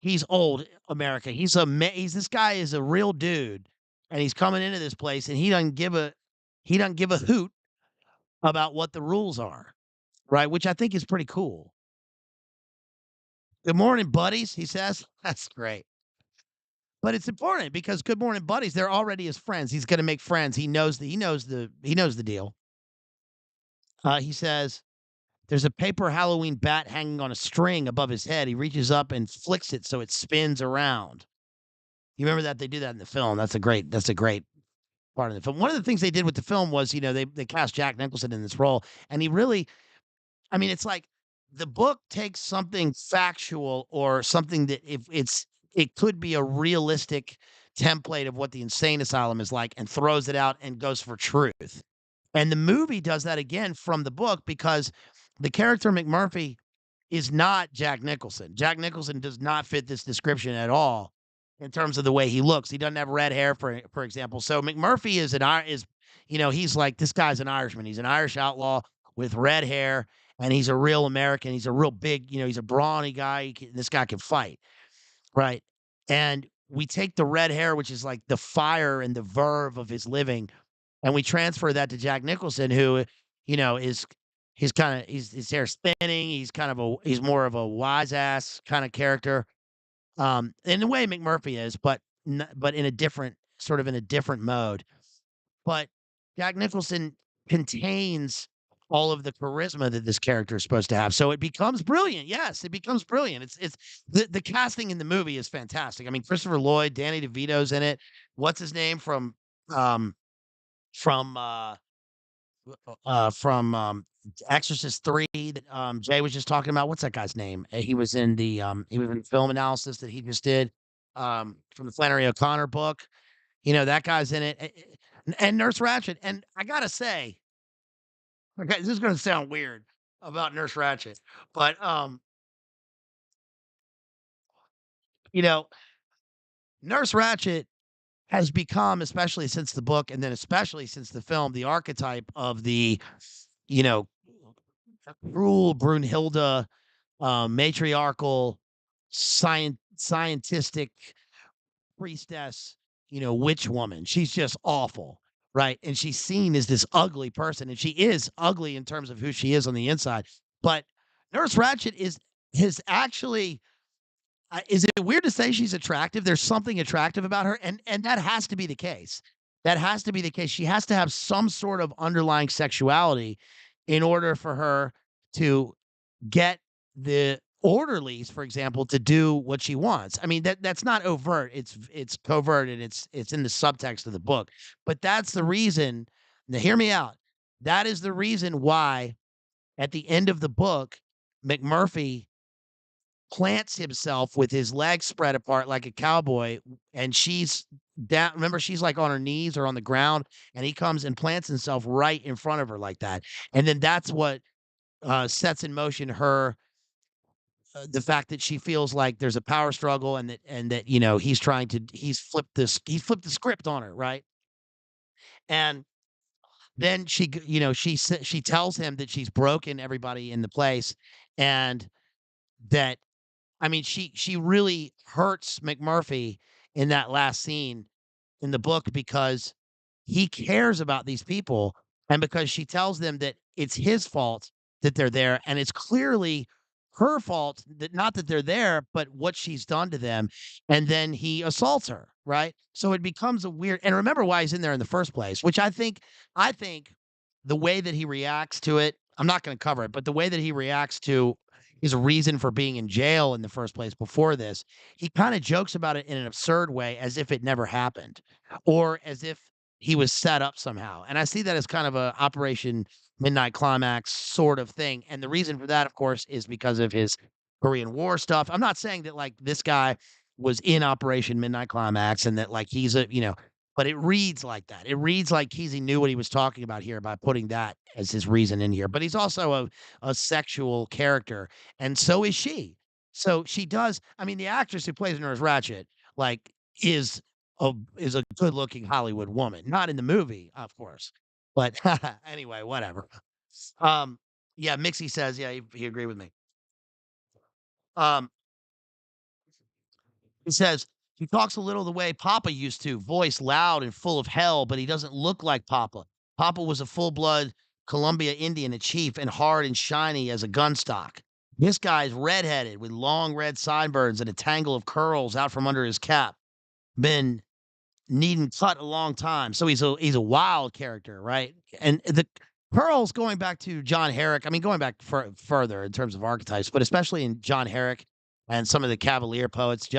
He's old America. He's this guy is a real dude, and he's coming into this place, and he doesn't give a hoot about what the rules are, right? Which I think is pretty cool. Good morning, buddies. He says that's great. But it's important because good morning, buddies. They're already his friends. He's going to make friends. He knows the deal. He says there's a paper Halloween bat hanging on a string above his head. He reaches up and flicks it so it spins around. You remember that they do that in the film. That's a great part of the film. One of the things they did with the film was, they cast Jack Nicholson in this role, and he really, I mean, it's like the book takes something factual or something that if it could be a realistic template of what the insane asylum is like and throws it out and goes for truth. And the movie does that again from the book because the character McMurphy is not Jack Nicholson. Jack Nicholson does not fit this description at all in terms of the way he looks. He doesn't have red hair, for example. So McMurphy he's like this guy's an Irishman. He's an Irish outlaw with red hair, and he's a real American. He's a real big, he's a brawny guy. This guy can fight, right? And we take the red hair, which is like the fire and the verve of his living, and we transfer that to Jack Nicholson, who, is his hair spinning. He's more of a wise ass kind of character, in the way McMurphy is, but in a different in a different mode. But Jack Nicholson contains all of the charisma that this character is supposed to have. So it becomes brilliant. Yes, it becomes brilliant. It's the casting in the movie is fantastic. I mean, Christopher Lloyd, Danny DeVito's in it. What's his name um from Exorcist 3 that Jay was just talking about? What's that guy's name? He was in film analysis that he just did from the Flannery O'Connor book. That guy's in it. And Nurse Ratchet. And I gotta say, okay, this is gonna sound weird about Nurse Ratchet, but you know, Nurse Ratchet has become, especially since the book and then especially since the film, the archetype of the, you know, cruel Brunhilde, matriarchal, scientistic priestess, witch woman. She's just awful, right? And she's seen as this ugly person, and she is ugly in terms of who she is on the inside. But Nurse Ratchet is actually. Is it weird to say she's attractive? There's something attractive about her, and that has to be the case. That has to be the case. She has to have some sort of underlying sexuality in order for her to get the orderlies, for example, to do what she wants. I mean, that's not overt. It's covert, and it's in the subtext of the book. But that's the reason. Now, hear me out. That is the reason why at the end of the book, McMurphy plants himself with his legs spread apart like a cowboy, and she's down. Remember, she's like on her knees or on the ground, and he comes and plants himself right in front of her like that. And then that's what sets in motion the fact that she feels like there's a power struggle, and that he's flipped the script on her, right? And then she tells him that she's broken everybody in the place, and that I mean, she really hurts McMurphy in that last scene in the book because he cares about these people, and because she tells them that it's his fault that they're there, and it's clearly her fault that not that they're there, but what she's done to them, and then he assaults her, right? So it becomes a weird and remember why he's in there in the first place, which I think the way that he reacts to it, I'm not gonna cover it, but the way that he reacts to his reason for being in jail in the first place before this, he kinda jokes about it in an absurd way as if it never happened, or as if he was set up somehow, and I see that as kind of a Operation Midnight Climax sort of thing, and the reason for that, of course, is because of his Korean War stuff. I'm not saying that, like, this guy was in Operation Midnight Climax and that, like, he's a but it reads like that. It reads like Kesey knew what he was talking about here by putting that as his reason in here, but he's also a sexual character, and so is she. So she does I mean, the actress who plays Nurse Ratched, like, is is a good-looking Hollywood woman, not in the movie, of course, but anyway, whatever. Um, yeah, Mixie says, yeah, he agreed with me. Um, he says, "He talks a little the way Papa used to, voice loud and full of hell, but he doesn't look like Papa. Papa was a full-blood Columbia Indian, a chief, and hard and shiny as a gun stock. This guy's redheaded with long red sideburns and a tangle of curls out from under his cap. Been needing cut a long time. So he's a wild character, right? And the Pearl's going back to John Herrick. I mean, going back further in terms of archetypes, but especially in John Herrick and some of the Cavalier poets.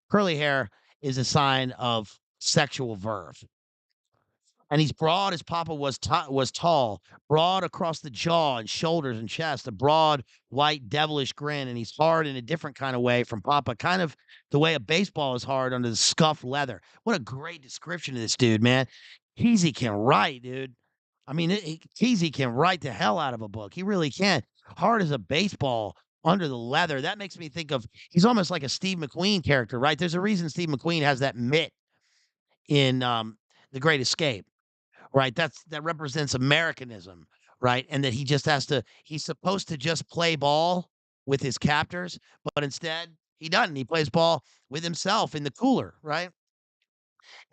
Curly hair is a sign of sexual verve. And he's broad as Papa was tall, broad across the jaw and shoulders and chest, a broad, white, devilish grin, and he's hard in a different kind of way from Papa, kind of the way a baseball is hard under the scuffed leather. What a great description of this dude, man. Kesey can write, dude. I mean, Kesey can write the hell out of a book. He really can. Hard as a baseball under the leather. That makes me think of he's almost like a Steve McQueen character, right? There's a reason Steve McQueen has that mitt in The Great Escape, right? That represents Americanism, right? And that he just has to he's supposed to just play ball with his captors, but instead he doesn't. He plays ball with himself in the cooler, right?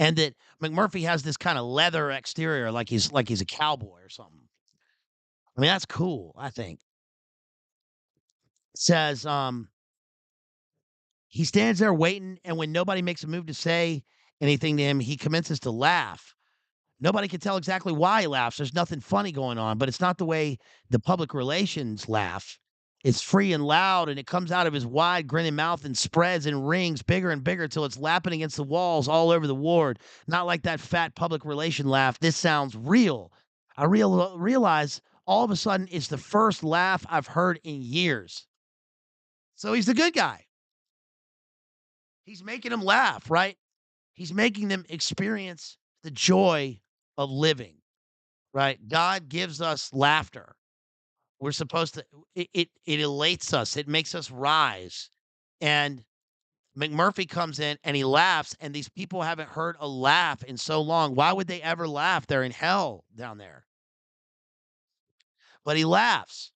And that McMurphy has this kind of leather exterior like he's a cowboy or something. I mean, that's cool, I think. Says he stands there waiting and when nobody makes a move to say anything to him, he commences to laugh. Nobody can tell exactly why he laughs. There's nothing funny going on, but it's not the way the public relations laugh. It's free and loud, and it comes out of his wide, grinning mouth and spreads and rings bigger and bigger till it's lapping against the walls all over the ward. Not like that fat public relation laugh. This sounds real. Realize all of a sudden it's the first laugh I've heard in years. So he's the good guy. He's making them laugh, right? He's making them experience the joy of living. Right? God gives us laughter. We're supposed to it elates us. It makes us rise. And McMurphy comes in and he laughs, and these people haven't heard a laugh in so long. Why would they ever laugh? They're in hell down there. But he laughs.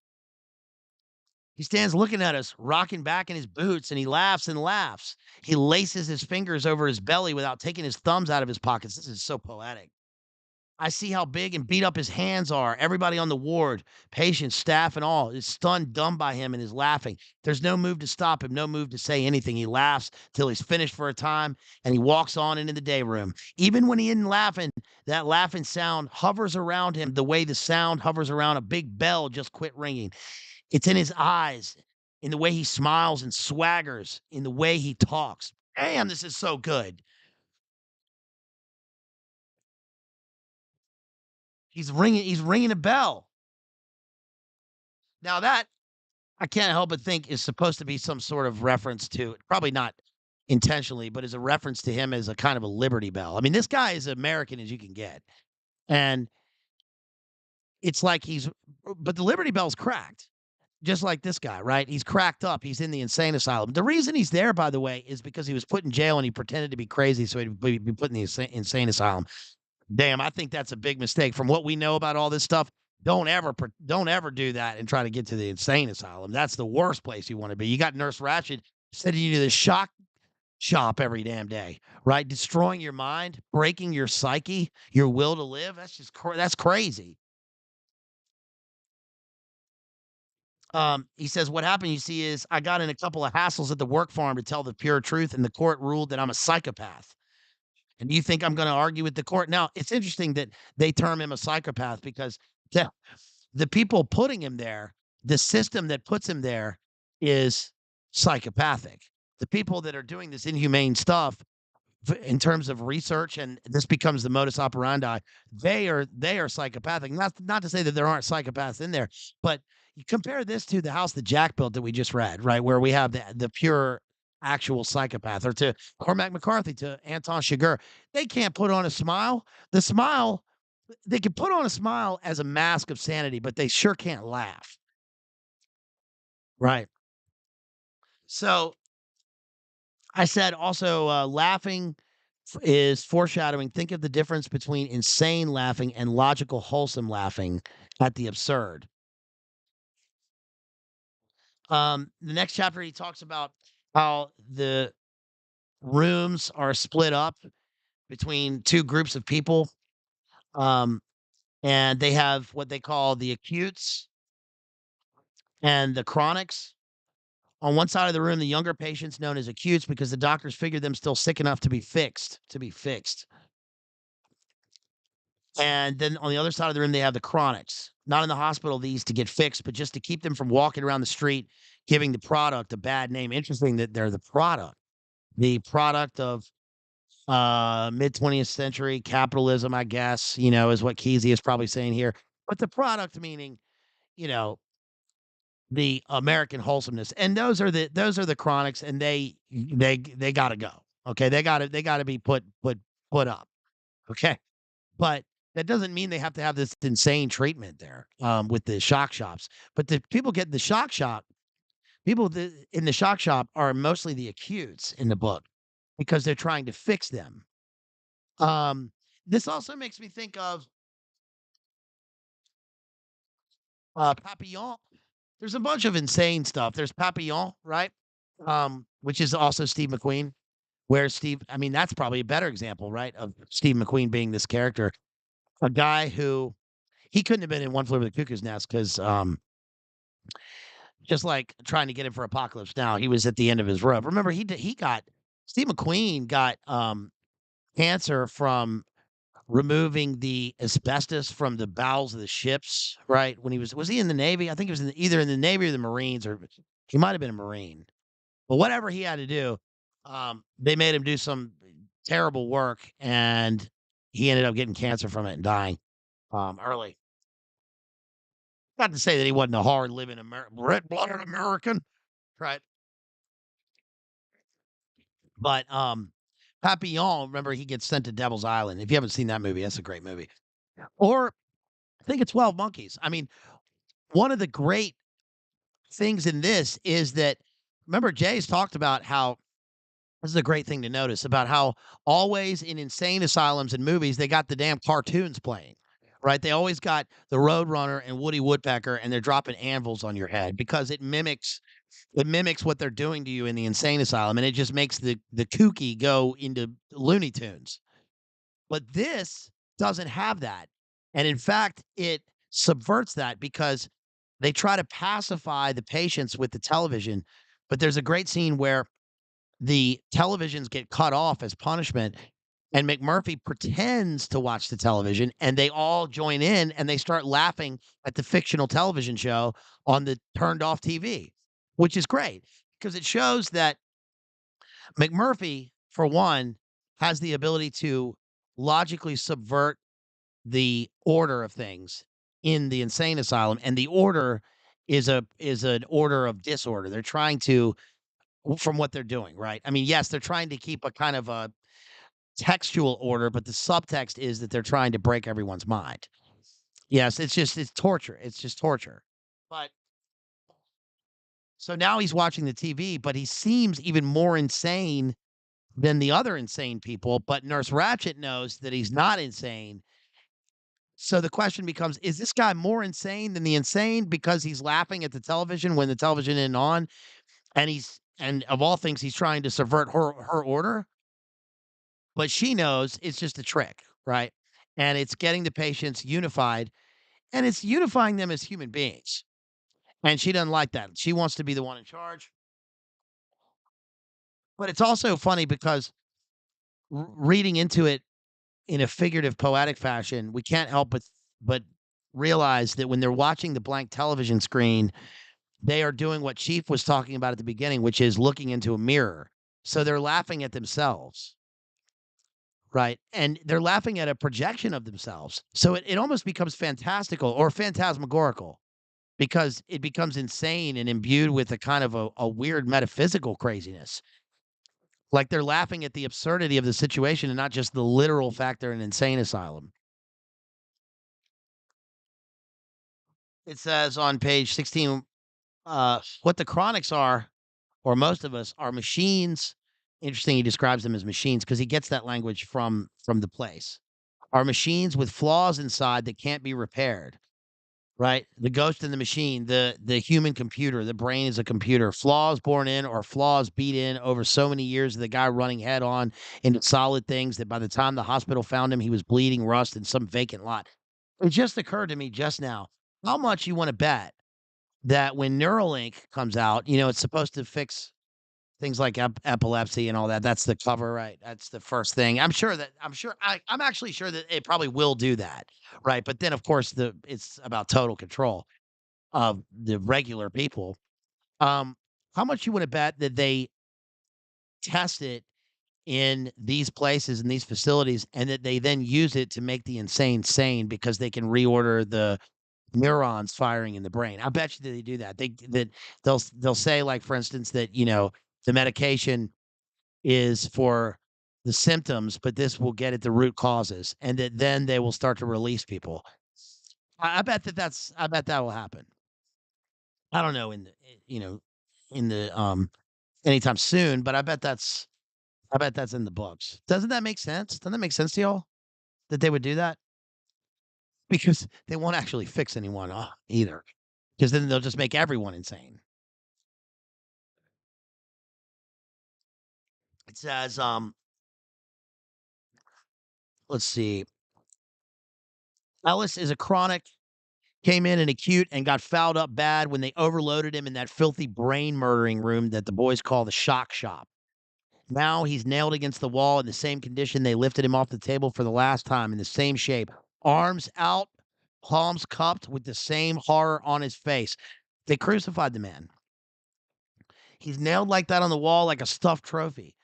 He stands looking at us, rocking back in his boots, and he laughs and laughs. He laces his fingers over his belly without taking his thumbs out of his pockets. This is so poetic. I see how big and beat up his hands are. Everybody on the ward, patients, staff, and all is stunned dumb by him and is laughing. There's no move to stop him, no move to say anything. He laughs till he's finished for a time and he walks on into the day room. Even when he isn't laughing, that laughing sound hovers around him the way the sound hovers around a big bell just quit ringing. It's in his eyes, in the way he smiles and swaggers, in the way he talks. Damn, this is so good. He's ringing a bell. Now that I can't help but think is supposed to be some sort of reference to probably not intentionally, but as a reference to him as a kind of a Liberty Bell. I mean, this guy is American as you can get. And it's like but the Liberty Bell's cracked, just like this guy, right? He's cracked up. He's in the insane asylum. The reason he's there, by the way, is because he was put in jail and he pretended to be crazy. So he'd be put in the insane asylum. Damn, I think that's a big mistake. From what we know about all this stuff, don't ever do that and try to get to the insane asylum. That's the worst place you want to be. You got Nurse Ratched sending you to the shock shop every damn day, right? Destroying your mind, breaking your psyche, your will to live. That's crazy. He says, "What happened, you see, is I got in a couple of hassles at the work farm to tell the pure truth, and the court ruled that I'm a psychopath. And do you think I'm going to argue with the court?" Now, it's interesting that they term him a psychopath because the, the people putting him there, the system that puts him there is psychopathic. The people that are doing this inhumane stuff in terms of research, and this becomes the modus operandi, they are psychopathic. Not to say that there aren't psychopaths in there, but you compare this to the house that Jack built that we just read, right? Where we have the pure actual psychopath, or to Cormac McCarthy, to Anton Chigurh. They can't put on a smile. The smile, they can put on a smile as a mask of sanity, but they sure can't laugh. Right. So I said also, laughing is foreshadowing. Think of the difference between insane laughing and logical, wholesome laughing at the absurd. The next chapter, he talks about how the rooms are split up between two groups of people. Um, and they have what they call the acutes and the chronics. On one side of the room, the younger patients known as acutes because the doctors figured them still sick enough to be fixed, And then on the other side of the room, they have the chronics. Not in the hospital, these to get fixed, but just to keep them from walking around the street, giving the product a bad name. Interesting that they're the product of mid 20th century capitalism, I guess, is what Kesey is probably saying here. But the product meaning, you know, the American wholesomeness. And those are the chronics, and they gotta go. Okay. They gotta be put up. Okay. But that doesn't mean they have to have this insane treatment there, with the shock shops. But the people getting the shock shop, in the shock shop are mostly the acutes in the book because they're trying to fix them. Um, this also makes me think of Papillon. There's a bunch of insane stuff. There's Papillon, right? Which is also Steve McQueen. Where Steve, I mean, that's probably a better example, right, of Steve McQueen being this character, a guy who he couldn't have been in One Flew Over the Cuckoo's Nest because just like trying to get him for Apocalypse Now, he was at the end of his rope. Remember, he got Steve McQueen got cancer from removing the asbestos from the bowels of the ships, right? When was he in the Navy? I think he was either in the Navy or the Marines, or he might have been a Marine. But whatever he had to do, they made him do some terrible work, and he ended up getting cancer from it and dying early. Not to say that he wasn't a hard living red-blooded American, right? But Papillon, remember, he gets sent to Devil's Island. If you haven't seen that movie, that's a great movie. Or I think it's 12 Monkeys. I mean, one of the great things in this is that, remember, Jay's talked about how this is a great thing to notice about how always in insane asylums and movies, they got the damn cartoons playing, right? They always got the Roadrunner and Woody Woodpecker, and they're dropping anvils on your head because it mimics what they're doing to you in the insane asylum, and it just makes the kooky go into Looney Tunes. But this doesn't have that. And in fact, it subverts that because they try to pacify the patients with the television. But there's a great scene where the televisions get cut off as punishment, and McMurphy pretends to watch the television, and they all join in and they start laughing at the fictional television show on the turned off TV, which is great because it shows that McMurphy, for one, has the ability to logically subvert the order of things in the insane asylum, and the order is an order of disorder. They're trying to, from what they're doing, right? I mean, yes, they're trying to keep a kind of a textual order, but the subtext is that they're trying to break everyone's mind. Yes, it's torture. It's just torture. But so now he's watching the TV, but he seems even more insane than the other insane people, but Nurse Ratchet knows that he's not insane. So the question becomes, is this guy more insane than the insane because he's laughing at the television when the television isn't on, and of all things, he's trying to subvert her order? But she knows it's just a trick, right? And it's getting the patients unified, and it's unifying them as human beings. and she doesn't like that. She wants to be the one in charge. But it's also funny because reading into it in a figurative, poetic fashion, we can't help but realize that when they're watching the blank television screen, they are doing what Chief was talking about at the beginning, which is looking into a mirror. So they're laughing at themselves, right? And they're laughing at a projection of themselves. So it almost becomes fantastical or phantasmagorical because it becomes insane and imbued with a kind of a weird metaphysical craziness. Like they're laughing at the absurdity of the situation and not just the literal fact they're in an insane asylum. It says on page 16, what the chronics are, or most of us, are machines. Interesting, he describes them as machines because he gets that language from the place. Are machines with flaws inside that can't be repaired. Right? The ghost in the machine, the human computer, the brain is a computer. Flaws born in or flaws beat in over so many years of the guy running head on into solid things that by the time the hospital found him, he was bleeding rust in some vacant lot. It just occurred to me just now how much you want to bet that when Neuralink comes out, it's supposed to fix things like epilepsy and all that. That's the cover, right? That's the first thing. I'm actually sure that it probably will do that, right? But then, of course, it's about total control of the regular people. Um, how much you want to bet that they test it in these places and these facilities, and that they then use it to make the insane sane because they can reorder the neurons firing in the brain. I bet you that they do that. They'll say, like, for instance, that the medication is for the symptoms, but this will get at the root causes, and that then they will start to release people. I bet that will happen. I don't know in the anytime soon, but I bet that's in the books. Doesn't that make sense? Doesn't that make sense to y'all that they would do that? Because they won't actually fix anyone either. Because then they'll just make everyone insane. It says, let's see. Ellis is a chronic, came in an acute, and got fouled up bad when they overloaded him in that filthy brain murdering room that the boys call the shock shop. Now he's nailed against the wall in the same condition they lifted him off the table for the last time, in the same shape, arms out, palms cupped, with the same horror on his face. They crucified the man. He's nailed like that on the wall like a stuffed trophy.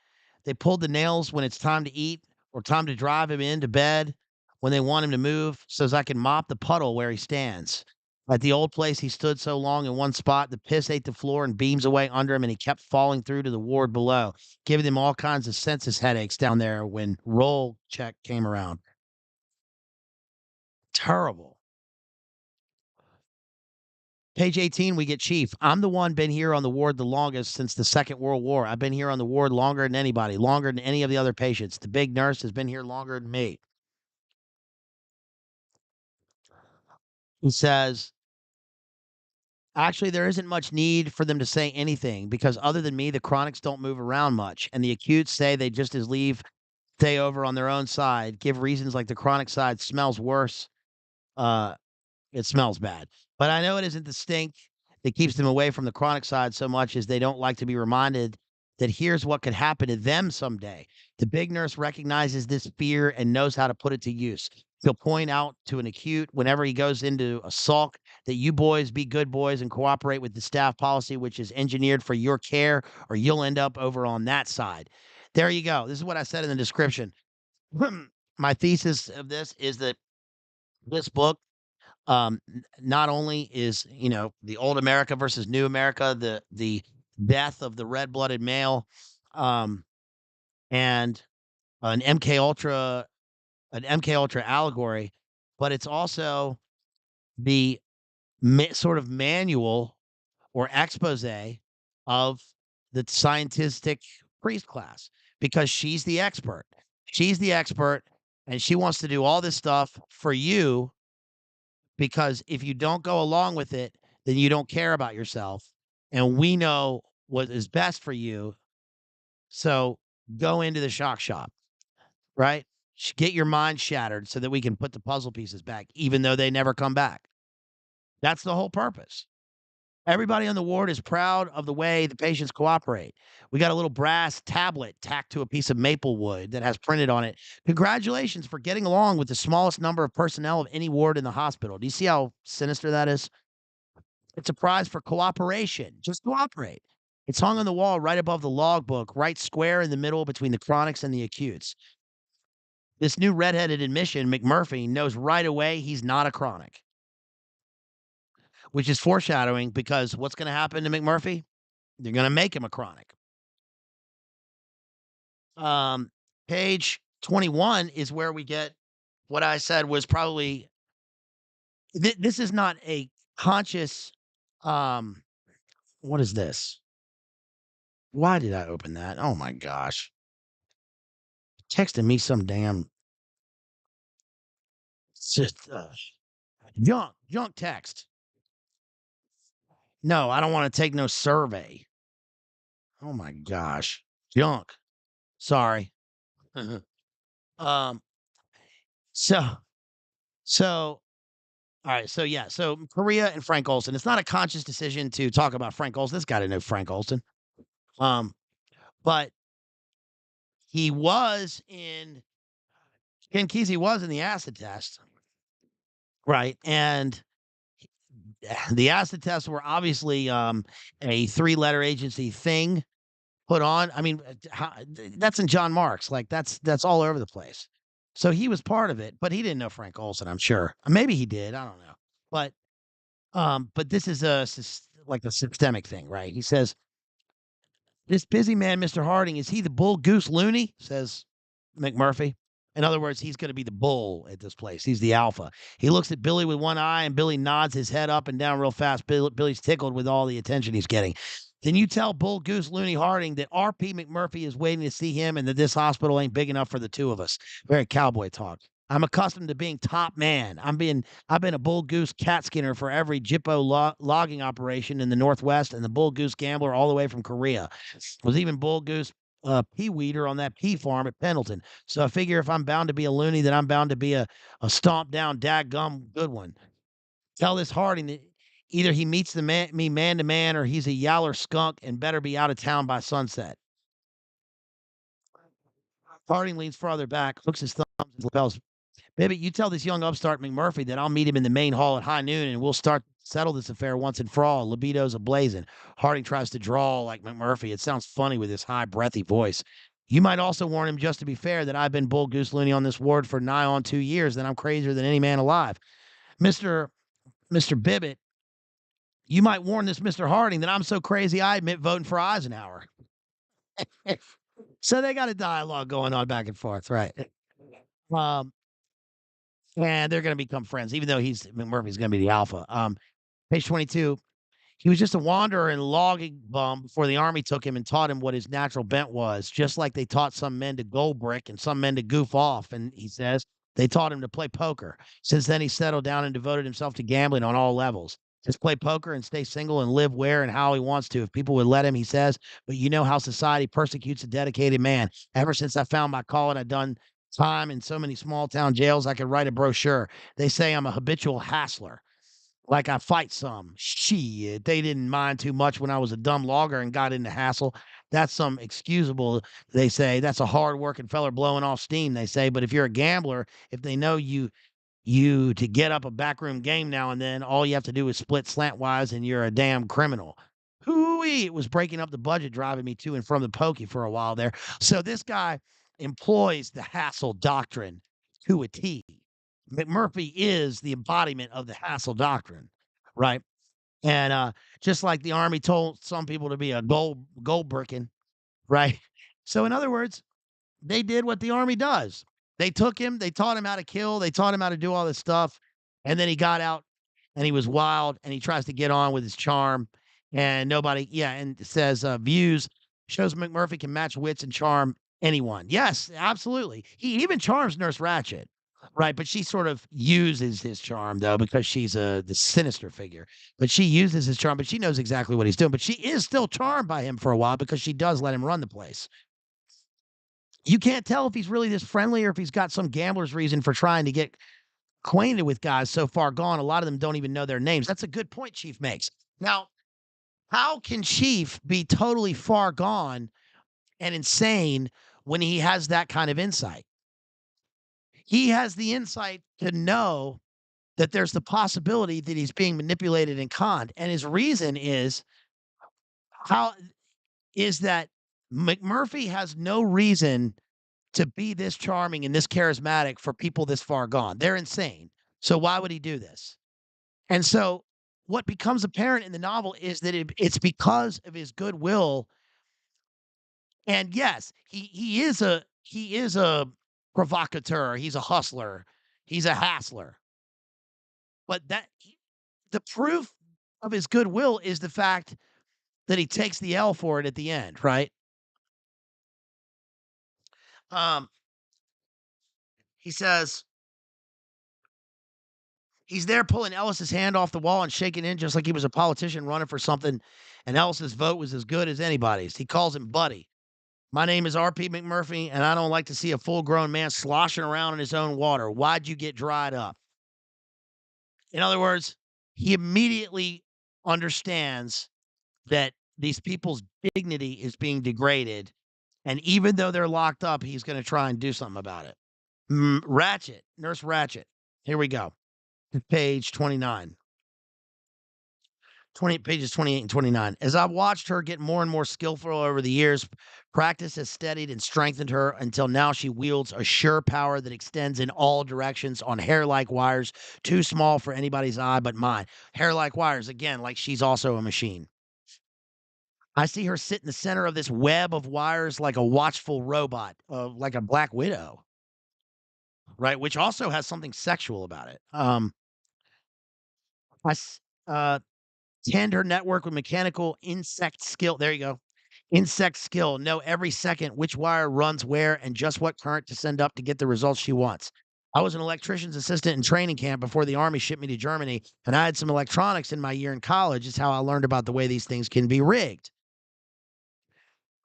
They pulled the nails when it's time to eat or time to drive him into bed when they want him to move, so as I can mop the puddle where he stands. At the old place, he stood so long in one spot, the piss ate the floor and beams away under him, and he kept falling through to the ward below, giving them all kinds of census headaches down there when roll check came around. Terrible. Page 18, we get Chief. I'm the one been here on the ward the longest since the Second World War. I've been here on the ward longer than anybody, longer than any of the other patients. The big nurse has been here longer than me. He says, actually, there isn't much need for them to say anything because other than me, the chronics don't move around much. And the acutes say they just as leave stay over on their own side, give reasons like the chronic side smells worse. Uh, It smells bad. But I know it isn't the stink that keeps them away from the chronic side so much as they don't like to be reminded that here's what could happen to them someday. The big nurse recognizes this fear and knows how to put it to use. He'll point out to an acute whenever he goes into a sulk that you boys be good boys and cooperate with the staff policy, which is engineered for your care, or you'll end up over on that side. There you go. This is what I said in the description. My thesis of this is that this book not only is the old America versus new America, the death of the red blooded male, um, and an MK Ultra allegory, but it's also the sort of manual or expose of the scientific priest class because she's the expert. She's the expert, and she wants to do all this stuff for you because if you don't go along with it, then you don't care about yourself. And we know what is best for you. So go into the shock shop, right? Get your mind shattered so that we can put the puzzle pieces back, even though they never come back. That's the whole purpose. Everybody on the ward is proud of the way the patients cooperate. We got a little brass tablet tacked to a piece of maple wood that has printed on it. Congratulations for getting along with the smallest number of personnel of any ward in the hospital. Do you see how sinister that is? It's a prize for cooperation. Just cooperate. It's hung on the wall right above the logbook, right square in the middle between the chronics and the acutes. This new redheaded admission, McMurphy, knows right away he's not a chronic, which is foreshadowing because what's going to happen to McMurphy? They're going to make him a chronic. Um, Page 21 is where we get what I said was probably this is not a conscious um what is this? Why did I open that? Oh my gosh. Texting me some damn it's just junk text. No, I don't want to take no survey. Oh my gosh. Junk. Sorry. um so so all right, so yeah, so Korea and Frank Olsen. It's not a conscious decision to talk about Frank Olsen. This guy didn't know Frank Olsen. Um, but he was in Ken Kesey was in the acid test, right? And the acid tests were obviously a three-letter agency thing put on. I mean, that's in John Marks. Like that's all over the place. So he was part of it, but he didn't know Frank Olsen. I'm sure. Maybe he did. I don't know. But this is like a systemic thing, right? He says this busy man, Mr. Harding, is he the bull goose loony? Says McMurphy. In other words, he's going to be the bull at this place. He's the alpha. He looks at Billy with one eye, and Billy nods his head up and down real fast. Billy's tickled with all the attention he's getting. Then you tell Bull Goose Looney Harding that R.P. McMurphy is waiting to see him and that this hospital ain't big enough for the two of us. Very cowboy talk. I'm accustomed to being top man. I've been a bull goose cat skinner for every Jippo logging operation in the Northwest and the bull goose gambler all the way from Korea. Was even bull goose pea weeder on that pea farm at Pendleton. So I figure if I'm bound to be a loony, then I'm bound to be a stomp down dadgum good one. Tell this Harding that either he meets me man to man or he's a yaller skunk and better be out of town by sunset. Harding leans farther back, hooks his thumbs and lapels. Baby, you tell this young upstart McMurphy that I'll meet him in the main hall at high noon and we'll settle this affair once and for all. Libido's ablazing. Harding tries to drawl like McMurphy. It sounds funny with his high, breathy voice. You might also warn him, just to be fair, that I've been bull goose loony on this ward for nigh on 2 years, that I'm crazier than any man alive. Mr. Mr. Bibbit, you might warn this Mr. Harding that I'm so crazy I admit voting for Eisenhower. So they got a dialogue going on back and forth, right? Um, and they're going to become friends, even though McMurphy's going to be the alpha. Page 22. He was just a wanderer and logging bum before the army took him and taught him what his natural bent was, just like they taught some men to gold brick and some men to goof off. And he says they taught him to play poker. Since then, he settled down and devoted himself to gambling on all levels. Just play poker and stay single and live where and how he wants to. If people would let him, he says, but you know how society persecutes a dedicated man. Ever since I found my calling, I've done time in so many small town jails, I could write a brochure. They say I'm a habitual hassler. Like I fight some. Shit, they didn't mind too much when I was a dumb logger and got into hassle. That's some excusable, they say. That's a hard-working feller blowing off steam, they say. But if you're a gambler, if they know you to get up a backroom game now and then, all you have to do is split slantwise and you're a damn criminal. Hooey, it was breaking up the budget, driving me to and from the pokey for a while there. So this guy employs the hassle doctrine to a T. McMurphy is the embodiment of the hassle doctrine, right? And just like the army told some people to be a gold bricking, right? So in other words, they did what the army does. They took him, they taught him how to kill, they taught him how to do all this stuff, and then he got out and he was wild and he tries to get on with his charm and nobody and it says views shows McMurphy can match wits and charm anyone. Yes, absolutely. He even charms Nurse Ratched. Right, but she sort of uses his charm though because she's the sinister figure. But she uses his charm, but she knows exactly what he's doing. But she is still charmed by him for a while because she does let him run the place. You can't tell if he's really this friendly or if he's got some gambler's reason for trying to get acquainted with guys so far gone. A lot of them don't even know their names. That's a good point Chief makes. Now, How can Chief be totally far gone and insane when he has that kind of insight? He has the insight to know that there's the possibility that he's being manipulated and conned. And his reason how is that McMurphy has no reason to be this charming and this charismatic for people this far gone. They're insane. So why would he do this? And so what becomes apparent in the novel is that it's because of his goodwill. And yes, he is a provocateur. He's a hustler. He's a hassler. But the proof of his goodwill is the fact that he takes the L for it at the end, right? Um, he says he's there pulling Ellis's hand off the wall and shaking in just like he was a politician running for something, and Ellis's vote was as good as anybody's. He calls him Buddy. My name is R.P. McMurphy, and I don't like to see a full grown man sloshing around in his own water. Why'd you get dried up? In other words, he immediately understands that these people's dignity is being degraded. And even though they're locked up, he's going to try and do something about it. Ratchet, Nurse Ratchet. Here we go. Page 29. 20 pages 28 and 29. As I've watched her get more and more skillful over the years, practice has steadied and strengthened her until now she wields a sure power that extends in all directions on hair-like wires, too small for anybody's eye but mine. Hair-like wires, again, like she's also a machine. I see her sit in the center of this web of wires like a watchful robot, like a Black Widow, right? Which also has something sexual about it. I s- uh, tend her network with mechanical insect skill. There you go. Insect skill. Know every second which wire runs where and just what current to send up to get the results she wants. I was an electrician's assistant in training camp before the Army shipped me to Germany, and I had some electronics in my year in college. Is how I learned about the way these things can be rigged.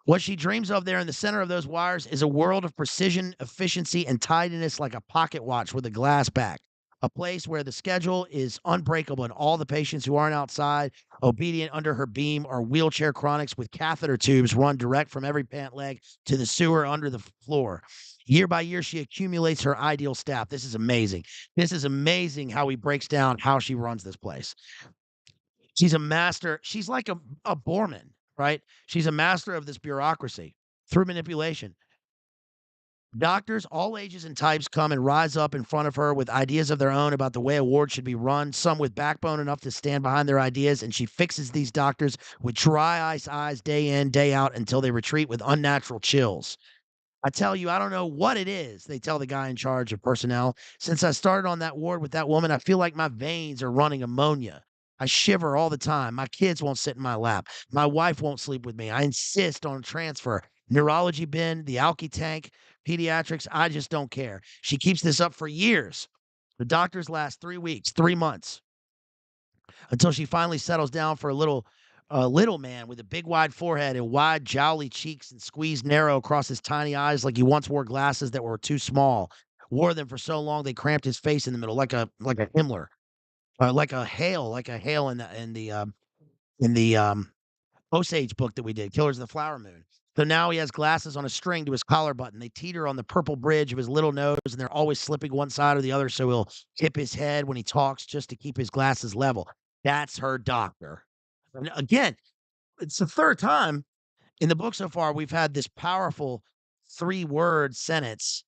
What she dreams of there in the center of those wires is a world of precision, efficiency, and tidiness like a pocket watch with a glass back. A place where the schedule is unbreakable and all the patients who aren't outside, obedient under her beam, are wheelchair chronics with catheter tubes run direct from every pant leg to the sewer under the floor. Year by year, she accumulates her ideal staff. This is amazing. This is amazing how he breaks down how she runs this place. She's a master. She's like a Borman, right? She's a master of this bureaucracy through manipulation. Doctors, all ages and types, come and rise up in front of her with ideas of their own about the way a ward should be run, some with backbone enough to stand behind their ideas, and she fixes these doctors with dry ice eyes day in, day out until they retreat with unnatural chills. I tell you, I don't know what it is, they tell the guy in charge of personnel. Since I started on that ward with that woman, I feel like my veins are running ammonia. I shiver all the time. My kids won't sit in my lap. My wife won't sleep with me. I insist on a transfer. Neurology bin, the alky tank, pediatrics, I just don't care. She keeps this up for years. The doctors last 3 weeks, 3 months, until she finally settles down for a little man with a big wide forehead and wide jowly cheeks and squeezed narrow across his tiny eyes like he once wore glasses that were too small. Wore them for so long they cramped his face in the middle like a Himmler, like a Hale in the Osage book that we did, Killers of the Flower Moon. So now he has glasses on a string to his collar button. They teeter on the purple bridge of his little nose, and they're always slipping one side or the other, so he'll tip his head when he talks just to keep his glasses level. That's her doctor. And again, it's the third time in the book so far we've had this powerful three-word sentence,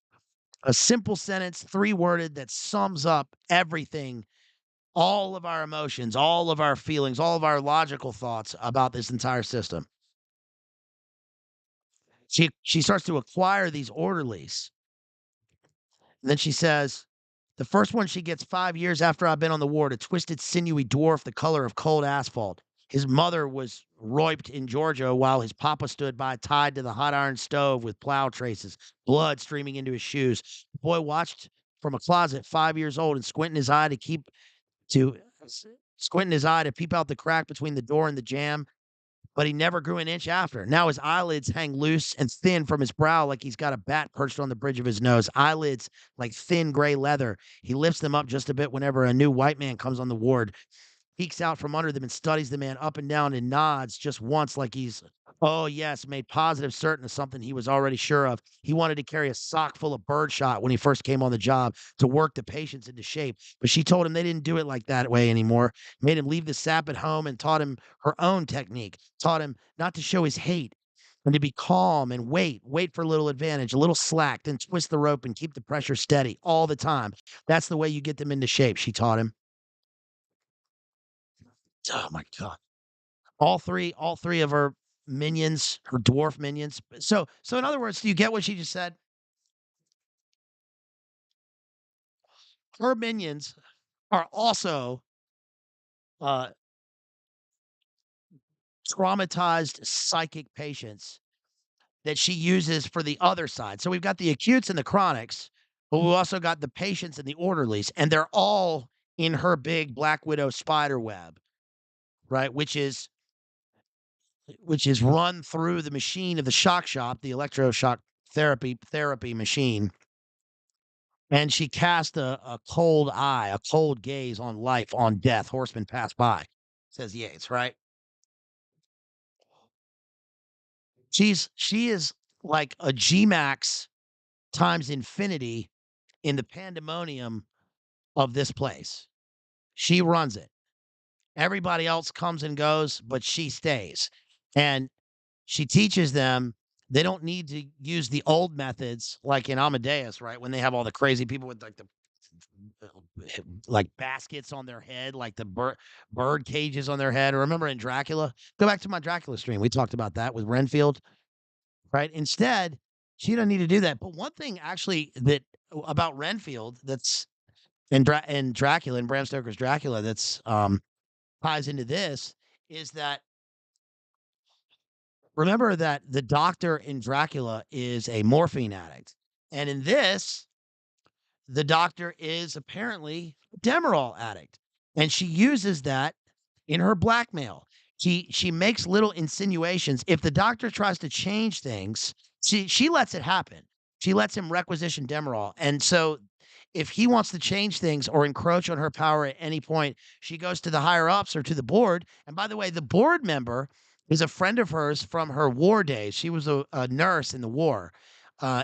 a simple sentence, three-worded, that sums up everything, all of our emotions, all of our feelings, all of our logical thoughts about this entire system. She starts to acquire these orderlies. And then she says, the first one she gets 5 years after I've been on the ward, a twisted, sinewy dwarf the color of cold asphalt. His mother was roiped in Georgia while his papa stood by tied to the hot iron stove with plow traces, blood streaming into his shoes. The boy watched from a closet 5 years old and to squinting his eye to peep out the crack between the door and the jamb, but he never grew an inch after. Now his eyelids hang loose and thin from his brow like he's got a bat perched on the bridge of his nose. Eyelids like thin gray leather. He lifts them up just a bit whenever a new white man comes on the ward. peeks out from under them and studies the man up and down and nods just once like he's, oh, yes, made positive certain of something he was already sure of. He wanted to carry a sock full of birdshot when he first came on the job to work the patients into shape. But she told him they didn't do it like that way anymore. Made him leave the sap at home and taught him her own technique, taught him not to show his hate and to be calm and wait for a little advantage, a little slack, then twist the rope and keep the pressure steady all the time. That's the way you get them into shape, she taught him. Oh my god. All three of her minions, her dwarf minions. So in other words, do you get what she just said? Her minions are also uh traumatized psychic patients that she uses for the other side. So we've got the acutes and the chronics, but we also got the patients and the orderlies, and they're all in her big Black Widow spider web, right? Which is run through the machine of the shock shop, the electroshock therapy machine. And she cast a cold eye, a cold gaze on life, on death. Horsemen pass by, says Yates, right? She is like a G-Max times infinity in the pandemonium of this place. She runs it. Everybody else comes and goes, but she stays. And she teaches them they don't need to use the old methods like in Amadeus, right? When they have all the crazy people with like baskets on their head, like the bird cages on their head. Remember in Dracula? Go back to my Dracula stream. We talked about that with Renfield, right? Instead, she doesn't need to do that. But one thing actually that about Renfield that's in Dracula, in Bram Stoker's Dracula, that's ties into this is that remember that the doctor in Dracula is a morphine addict. And in this, the doctor is apparently a Demerol addict, and she uses that in her blackmail. She makes little insinuations. If the doctor tries to change things, she lets it happen. She lets him requisition Demerol, and so if he wants to change things or encroach on her power at any point, she goes to the higher ups or to the board. And by the way, the board member is a friend of hers from her war days. She was a nurse in the war.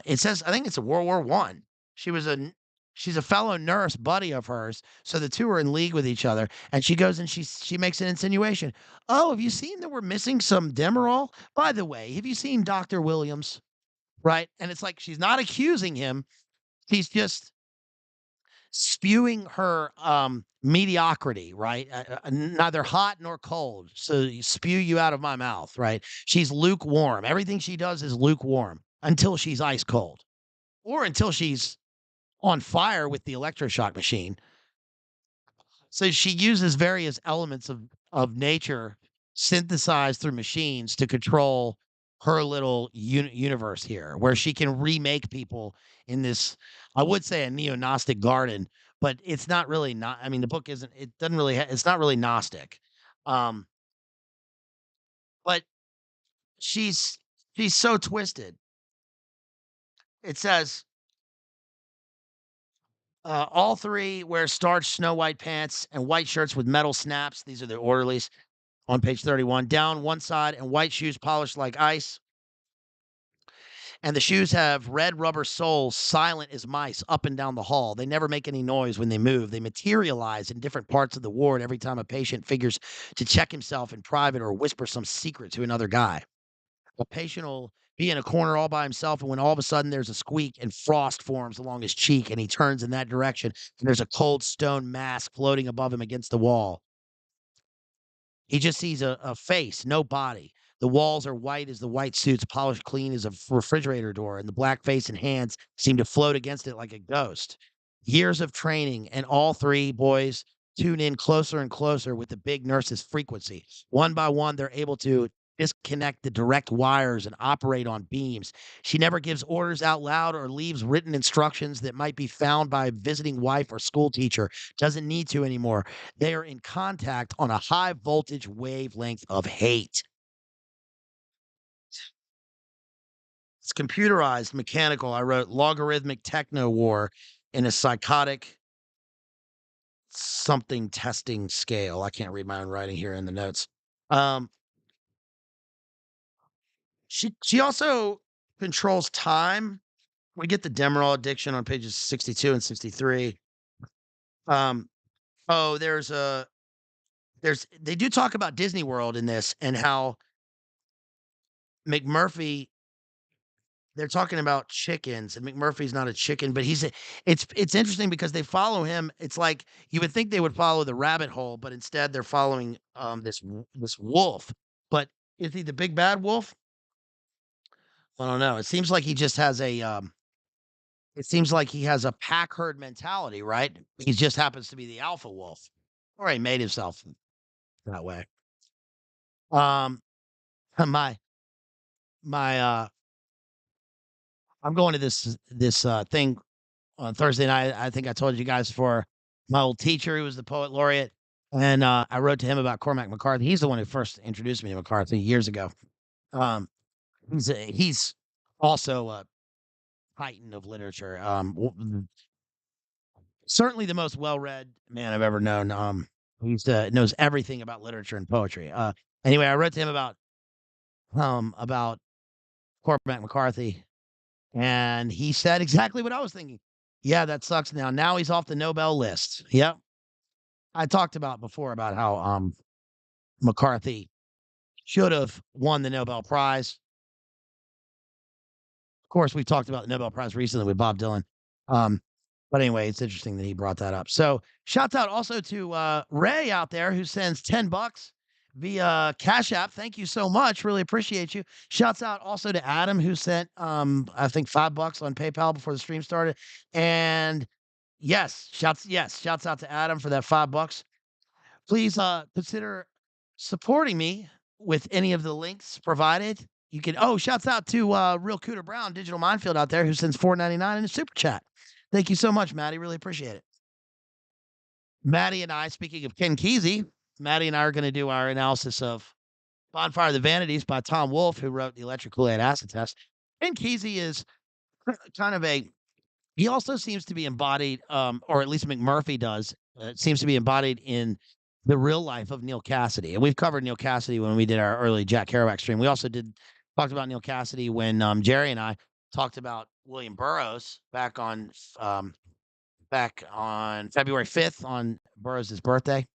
It says I think it's a World War I. She was a She's a fellow nurse buddy of hers, so the 2 are in league with each other, and she goes and she makes an insinuation. "Oh, have you seen that we're missing some Demerol? By the way, have you seen Doctor Williams?" Right? And it's like she's not accusing him, she's just spewing her, mediocrity, right? Neither hot nor cold, so you spew you out of my mouth, right? She's lukewarm. Everything she does is lukewarm until she's ice cold, or until she's on fire with the electroshock machine. So she uses various elements of nature synthesized through machines to control her little universe here, where she can remake people in this, I would say, a neo-Gnostic garden, but it's not really not. I mean, the book isn't. It doesn't really. It's not really Gnostic, um, but she's she's so twisted. It says all three wear starched snow white pants and white shirts with metal snaps. These are the orderlies on page 31. Down one side, and white shoes polished like ice. And the shoes have red rubber soles, silent as mice, up and down the hall. They never make any noise when they move. They materialize in different parts of the ward every time a patient figures to check himself in private or whisper some secret to another guy. A patient will be in a corner all by himself, and when all of a sudden there's a squeak and frost forms along his cheek, and he turns in that direction, and there's a cold stone mask floating above him against the wall. He just sees a face, no body. The walls are white as the white suits, polished clean as a refrigerator door, and the black face and hands seem to float against it like a ghost. Years of training, and all three boys tune in closer and closer with the big nurse's frequency. One by one, they're able to disconnect the direct wires and operate on beams. She never gives orders out loud or leaves written instructions that might be found by a visiting wife or school teacher. Doesn't need to anymore. They are in contact on a high voltage wavelength of hate. It's computerized, mechanical. I wrote logarithmic techno war in a psychotic something testing scale. I can't read my own writing here in the notes. Um, she also controls time. We get the Demerol addiction on pages 62 and 63. Um, oh, there's they do talk about Disney World in this and how McMurphy they're talking about chickens, and McMurphy's not a chicken, but it's interesting because they follow him. It's like you would think they would follow the rabbit hole, but instead they're following this wolf. But is he the big bad wolf? I don't know. It seems like he just has a it seems like he has a pack herd mentality, right? He just happens to be the alpha wolf. Or he made himself that way. Um my my I'm going to this thing on Thursday night. I think I told you guys for my old teacher who was the poet laureate. And I wrote to him about Cormac McCarthy. He's the one who first introduced me to McCarthy years ago. Um, he's also a titan of literature. Certainly the most well-read man I've ever known. Knows everything about literature and poetry. Anyway, I wrote to him about Cormac McCarthy, and he said exactly what I was thinking. Yeah, that sucks now. Now he's off the Nobel list. Yep. I talked about before about how McCarthy should have won the Nobel Prize. Of course, we've talked about the Nobel Prize recently with Bob Dylan. Um, but anyway, it's interesting that he brought that up. So shouts out also to Ray out there who sends $10 via Cash App. Thank you so much. Really appreciate you. Shouts out also to Adam who sent I think $5 on PayPal before the stream started. And shouts out to Adam for that $5. Please consider supporting me with any of the links provided. You can shouts out to Real Cooter Brown, Digital Minefield out there who sends $4.99 in a super chat. Thank you so much, Maddie. Really appreciate it. Maddie and I, speaking of Ken Kesey, Maddie and I are going to do our analysis of Bonfire of the Vanities by Tom Wolfe, who wrote the Electric Kool-Aid Acid Test. Ken Kesey is kind of he also seems to be embodied, or at least McMurphy does, seems to be embodied in the real life of Neil Cassidy. And we've covered Neil Cassidy when we did our early Jack Kerouac stream. We also talked about Neil Cassidy when Jerry and I talked about William Burroughs back on February 5th on Burroughs' birthday.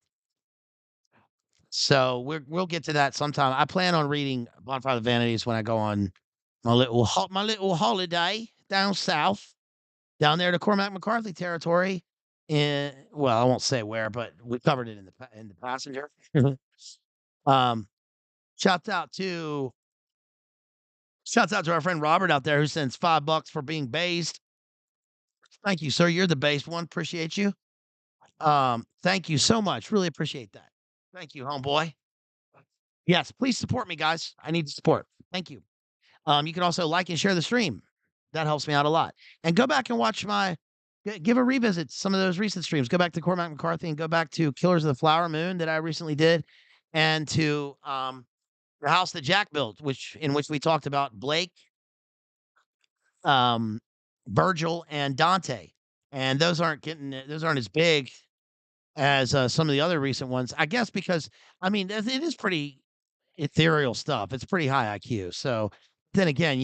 So we'll get to that sometime. I plan on reading Bonfire of the Vanities when I go on my little holiday down south. Down there to Cormac McCarthy territory well, I won't say where, but we covered it in the passenger. um, shouts out to our friend Robert out there who sends $5 for being based. Thank you, sir. You're the based one. Appreciate you. Thank you so much. Really appreciate that. Thank you, homeboy. Yes, please support me, guys. I need the support. Thank you. You can also like and share the stream. That helps me out a lot. And go back and watch give a revisit some of those recent streams. Go back to Cormac McCarthy and go back to Killers of the Flower Moon that I recently did, and to the house that Jack built, in which we talked about Blake, um, Virgil, and Dante. And those aren't as big as some of the other recent ones, I guess, because I mean it is pretty ethereal stuff. It's pretty high IQ. So then again,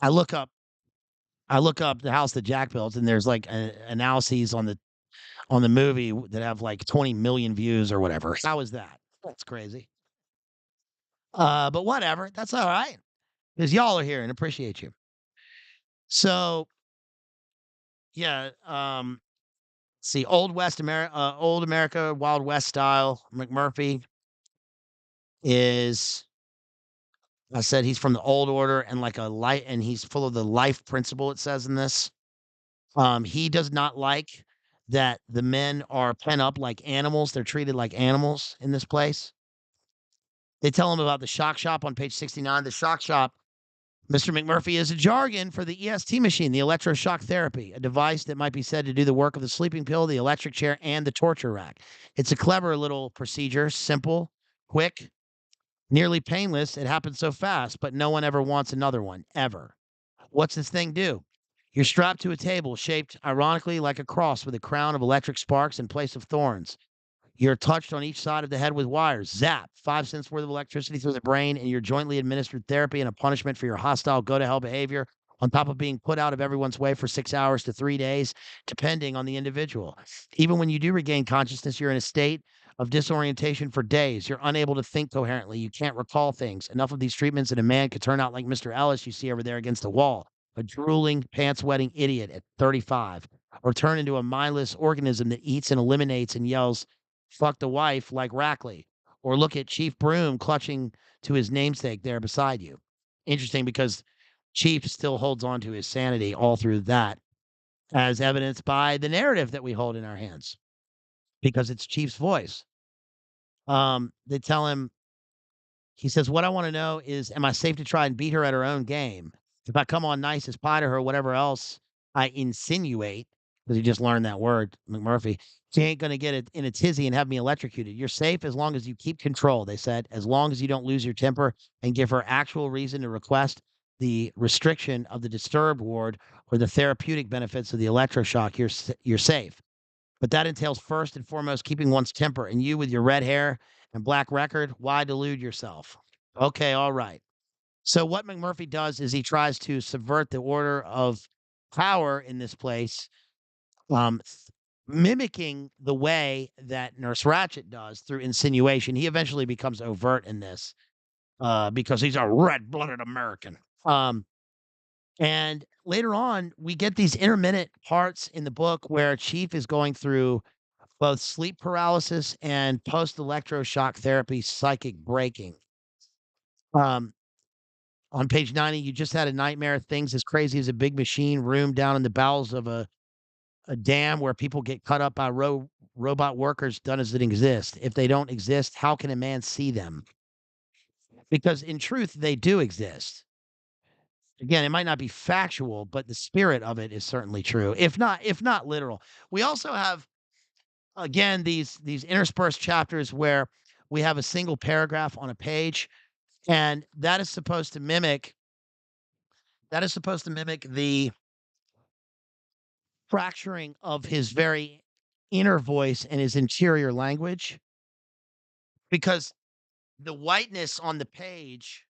I look up the house that Jack built, and there's like analyses on the movie that have like 20 million views or whatever. How is that? That's crazy. But whatever, that's all right because y'all are here and appreciate you. So yeah, see, old America, Wild West style. McMurphy is I said he's from the old order and like a light, and he's full of the life principle, it says in this. He does not like that the men are pent up like animals. They're treated like animals in this place. They tell him about the shock shop on page 69. The shock shop, Mr. McMurphy, is a jargon for the EST machine, the electroshock therapy, a device that might be said to do the work of the sleeping pill, the electric chair, and the torture rack. It's a clever little procedure, simple, quick, nearly painless. It happens so fast, but no one ever wants another one, ever. What's this thing do? You're strapped to a table shaped ironically like a cross with a crown of electric sparks in place of thorns. You're touched on each side of the head with wires. Zap, 5 cents worth of electricity through the brain, and you're jointly administered therapy and a punishment for your hostile go to hell behavior, on top of being put out of everyone's way for 6 hours to 3 days, depending on the individual. Even when you do regain consciousness, you're in a state of disorientation for days. You're unable to think coherently. You can't recall things. Enough of these treatments, and a man could turn out like Mr. Ellis you see over there against the wall, a drooling, pants wetting idiot at 35, or turn into a mindless organism that eats and eliminates and yells, fuck the wife like Rackley, or look at Chief Broom clutching to his namesake there beside you. Interesting because Chief still holds on to his sanity all through that, as evidenced by the narrative that we hold in our hands, because it's Chief's voice. They tell him, he says, "What I want to know is, am I safe to try and beat her at her own game? If I come on nice as pie to her, whatever else I insinuate, because he just learned that word, McMurphy, she ain't going to get it in a tizzy and have me electrocuted. You're safe as long as you keep control," they said, "as long as you don't lose your temper and give her actual reason to request the restriction of the disturbed ward or the therapeutic benefits of the electroshock, you're safe. But that entails first and foremost keeping one's temper, and you with your red hair and black record, why delude yourself?" Okay, all right. So what McMurphy does is he tries to subvert the order of power in this place, mimicking the way that Nurse Ratched does through insinuation. He eventually becomes overt in this, because he's a red-blooded American. And later on, we get these intermittent parts in the book where Chief is going through both sleep paralysis and post-electroshock therapy psychic breaking. Um, on page 90, you just had a nightmare. Things as crazy as a big machine room down in the bowels of a dam where people get cut up by robot workers done as it exist. If they don't exist, how can a man see them? Because in truth, they do exist. Again, it might not be factual, but the spirit of it is certainly true, if not literal. We also have, again, these interspersed chapters where we have a single paragraph on a page, and that is supposed to mimic the fracturing of his very inner voice and his interior language, because the whiteness on the page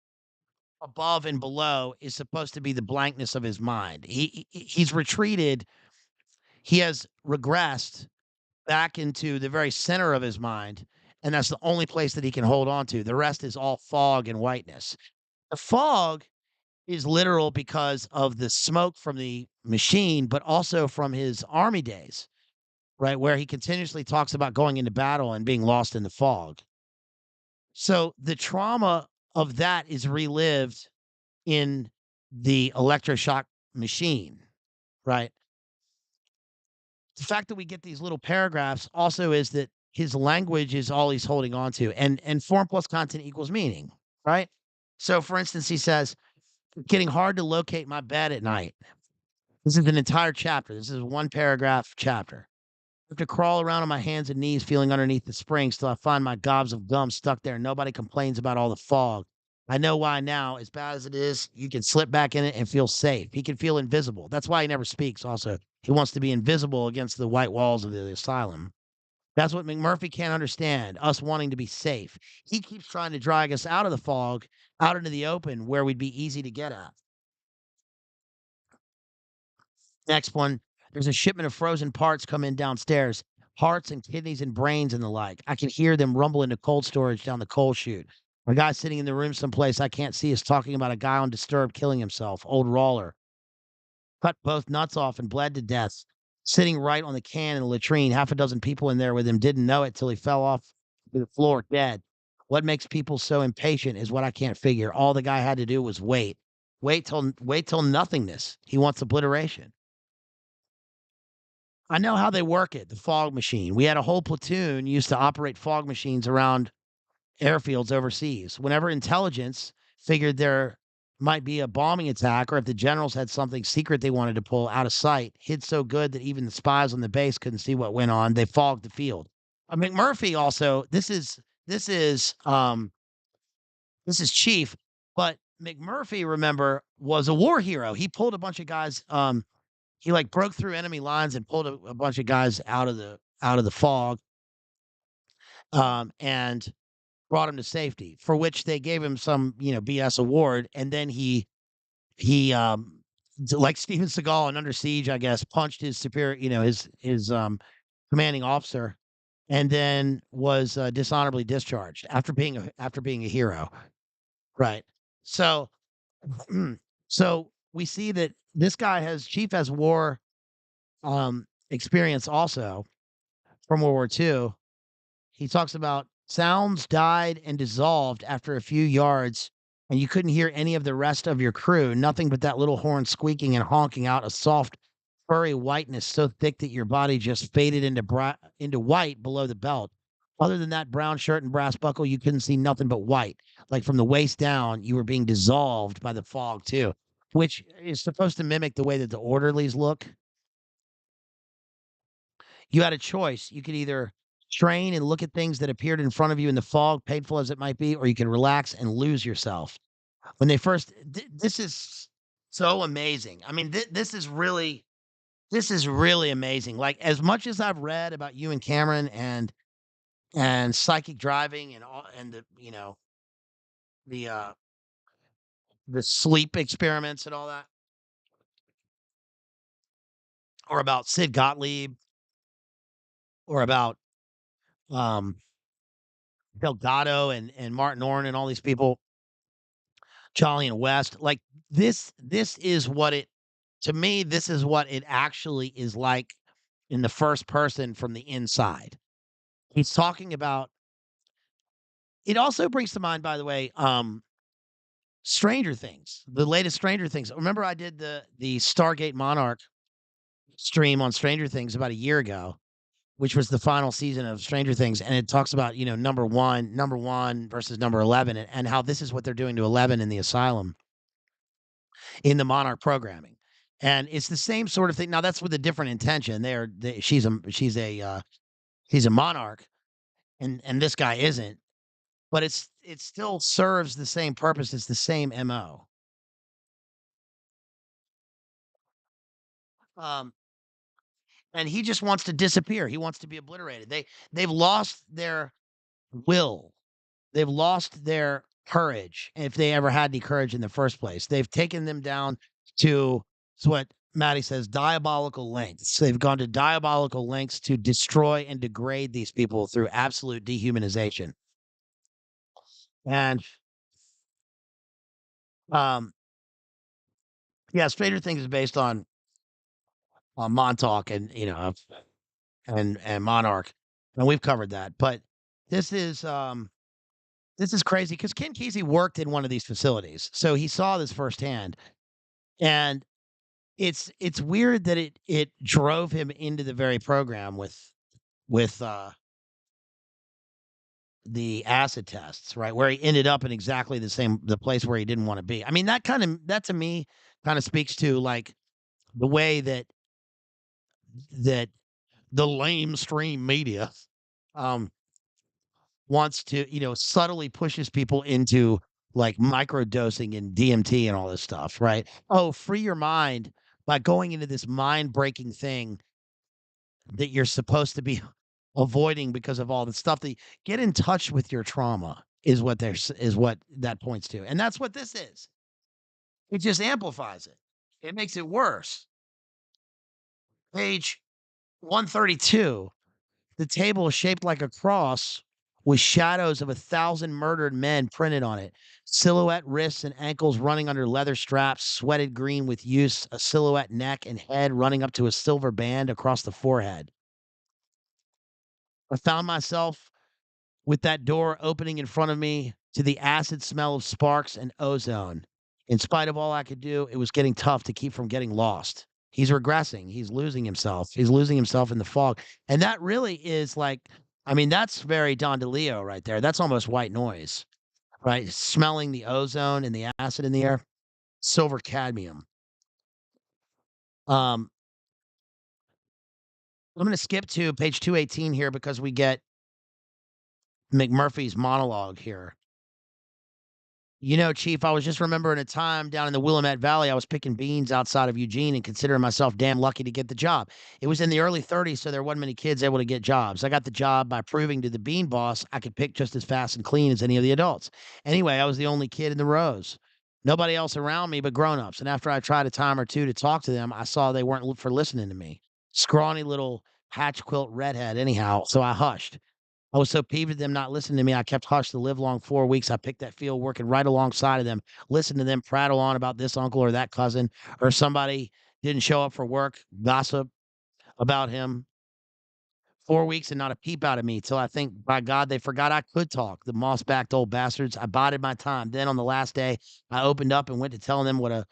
above and below is supposed to be the blankness of his mind. He's retreated, he has regressed back into the very center of his mind, and that's the only place that he can hold on to. The rest is all fog and whiteness. The fog is literal because of the smoke from the machine, but also from his army days, right? Where he continuously talks about going into battle and being lost in the fog. So the trauma of that is relived in the electroshock machine, right? The fact that we get these little paragraphs also is that his language is all he's holding on to, and form plus content equals meaning, right? So for instance, he says, "Getting hard to locate my bed at night." This is an entire chapter. This is a one paragraph chapter. "I have to crawl around on my hands and knees feeling underneath the springs till I find my gobs of gum stuck there. Nobody complains about all the fog. I know why now. As bad as it is, you can slip back in it and feel safe." He can feel invisible. That's why he never speaks also. He wants to be invisible against the white walls of the asylum. That's what McMurphy can't understand, us wanting to be safe. He keeps trying to drag us out of the fog, out into the open where we'd be easy to get at. Next one, "There's a shipment of frozen parts come in downstairs, hearts and kidneys and brains and the like. I can hear them rumble into cold storage down the coal chute. A guy sitting in the room someplace I can't see is talking about a guy on Disturbed killing himself. Old Roller cut both nuts off and bled to death, sitting right on the can in the latrine. Half a dozen people in there with him didn't know it till he fell off to the floor dead. What makes people so impatient is what I can't figure. All the guy had to do was wait. Wait till nothingness. He wants obliteration. I know how they work it, the fog machine. We had a whole platoon used to operate fog machines around airfields overseas. Whenever intelligence figured there might be a bombing attack, or if the generals had something secret they wanted to pull out of sight, hid so good that even the spies on the base couldn't see what went on, they fogged the field. McMurphy also, this is Chief, but McMurphy, remember, was a war hero. He pulled a bunch of guys. he like broke through enemy lines and pulled a bunch of guys out of the fog, and brought him to safety. For which they gave him some BS award, and then he like Steven Seagal in Under Siege, I guess, punched his superior, his commanding officer, and then was dishonorably discharged after being a hero. Right. So so we see that this guy has chief has war experience also from World War II. He talks about sounds died and dissolved after a few yards, and you couldn't hear any of the rest of your crew, nothing but that little horn squeaking and honking out a soft, furry whiteness so thick that your body just faded into white below the belt. Other than that brown shirt and brass buckle, you couldn't see nothing but white. Like from the waist down, you were being dissolved by the fog too, which is supposed to mimic the way that the orderlies look. You had a choice. You could either strain and look at things that appeared in front of you in the fog, painful as it might be, or you could relax and lose yourself. When they first, this is so amazing. I mean, this is really amazing. Like as much as I've read about you and Cameron and psychic driving and all and the uh the sleep experiments and all that, or about Sid Gottlieb, or about um Delgado and Martin Orrin and all these people, Charlie and West. Like this is what it to me, this is what it actually is like in the first person from the inside. He's talking about it also brings to mind, by the way, Stranger Things, the latest Stranger Things. Remember I did the Stargate Monarch stream on Stranger Things about a year ago, which was the final season of Stranger Things, and it talks about, number one versus number 11, and how this is what they're doing to 11 in the asylum in the Monarch programming. And it's the same sort of thing. Now that's with a different intention. She's a monarch, and this guy isn't, but it still serves the same purpose. It's the same MO. Um, and he just wants to disappear. He wants to be obliterated. They've lost their will. They've lost their courage, if they ever had any courage in the first place. They've taken them down to what Maddie says, diabolical lengths. They've gone to diabolical lengths to destroy and degrade these people through absolute dehumanization. And um, yeah, Stranger Things is based on Montauk and and Monarch, and we've covered that. But this is um this is crazy because Ken Kesey worked in one of these facilities, so he saw this firsthand. And it's weird that it drove him into the very program with the acid tests, right? Where he ended up in exactly the place where he didn't want to be. I mean, that to me kind of speaks to like the way that the lamestream media um wants to, subtly pushes people into like microdosing and DMT and all this stuff, right? Oh, free your mind by going into this mind-breaking thing that you're supposed to be avoiding because of all the stuff that get in touch with your trauma is what that points to. And that's what this is. It just amplifies it. It makes it worse. Page 132. The table is shaped like a cross with shadows of 1,000 murdered men printed on it. Silhouette wrists and ankles running under leather straps, sweated green with use, a silhouette neck and head running up to a silver band across the forehead. I found myself with that door opening in front of me to the acid smell of sparks and ozone. In spite of all I could do, it was getting tough to keep from getting lost. He's regressing. He's losing himself. He's losing himself in the fog. And that really is like, I mean, that's very Don DeLeo right there. That's almost white noise, right? Smelling the ozone and the acid in the air, silver cadmium. Um, I'm going to skip to page 218 here because we get McMurphy's monologue here. Chief, I was just remembering a time down in the Willamette Valley. I was picking beans outside of Eugene and considering myself damn lucky to get the job. It was in the early 30s, so there wasn't many kids able to get jobs. I got the job by proving to the bean boss I could pick just as fast and clean as any of the adults. Anyway, I was the only kid in the rows. Nobody else around me but grown-ups. And after I tried a time or two to talk to them, I saw they weren't for listening to me. Scrawny little patch quilt redhead, anyhow. So I hushed. I was so peeved at them not listening to me, I kept hush the livelong 4 weeks. I picked that field working right alongside of them, listened to them prattle on about this uncle or that cousin, or somebody didn't show up for work, gossip about him. 4 weeks and not a peep out of me till I think, by God, they forgot I could talk. The moss-backed old bastards. I bided my time. Then on the last day, I opened up and went to telling them what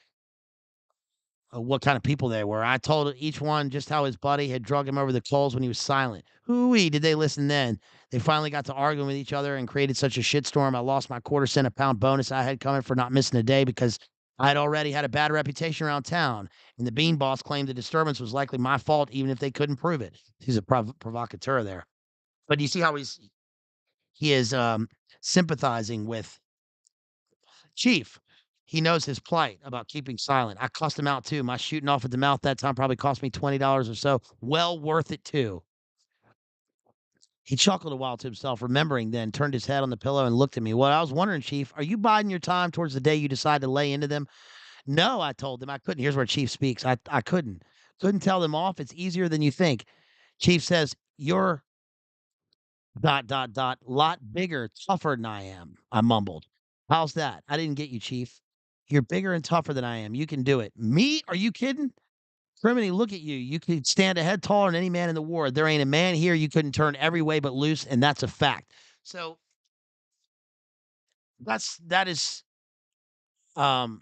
kind of people they were. I told each one just how his buddy had drug him over the coals when he was silent. Hooey, did they listen then? They finally got to arguing with each other and created such a shitstorm. I lost my quarter cent a pound bonus I had coming for not missing a day because I had already had a bad reputation around town. And the bean boss claimed the disturbance was likely my fault, even if they couldn't prove it. He's a provocateur there. But you see how he is sympathizing with Chief. He knows his plight about keeping silent. I cussed him out too. My shooting off at the mouth that time probably cost me $20 or so. Well worth it too. He chuckled a while to himself, remembering, then turned his head on the pillow and looked at me. Well, I was wondering, Chief, are you biding your time towards the day you decide to lay into them? No, I told him I couldn't. Here's where Chief speaks. I couldn't. Couldn't tell them off. It's easier than you think. Chief says, you're lot bigger, tougher than I am. I mumbled. How's that? I didn't get you, Chief. You're bigger and tougher than I am. You can do it. Me? Are you kidding? Criminy, look at you. You could stand a head taller than any man in the war. There ain't a man here you couldn't turn every way but loose, and that's a fact. So that is um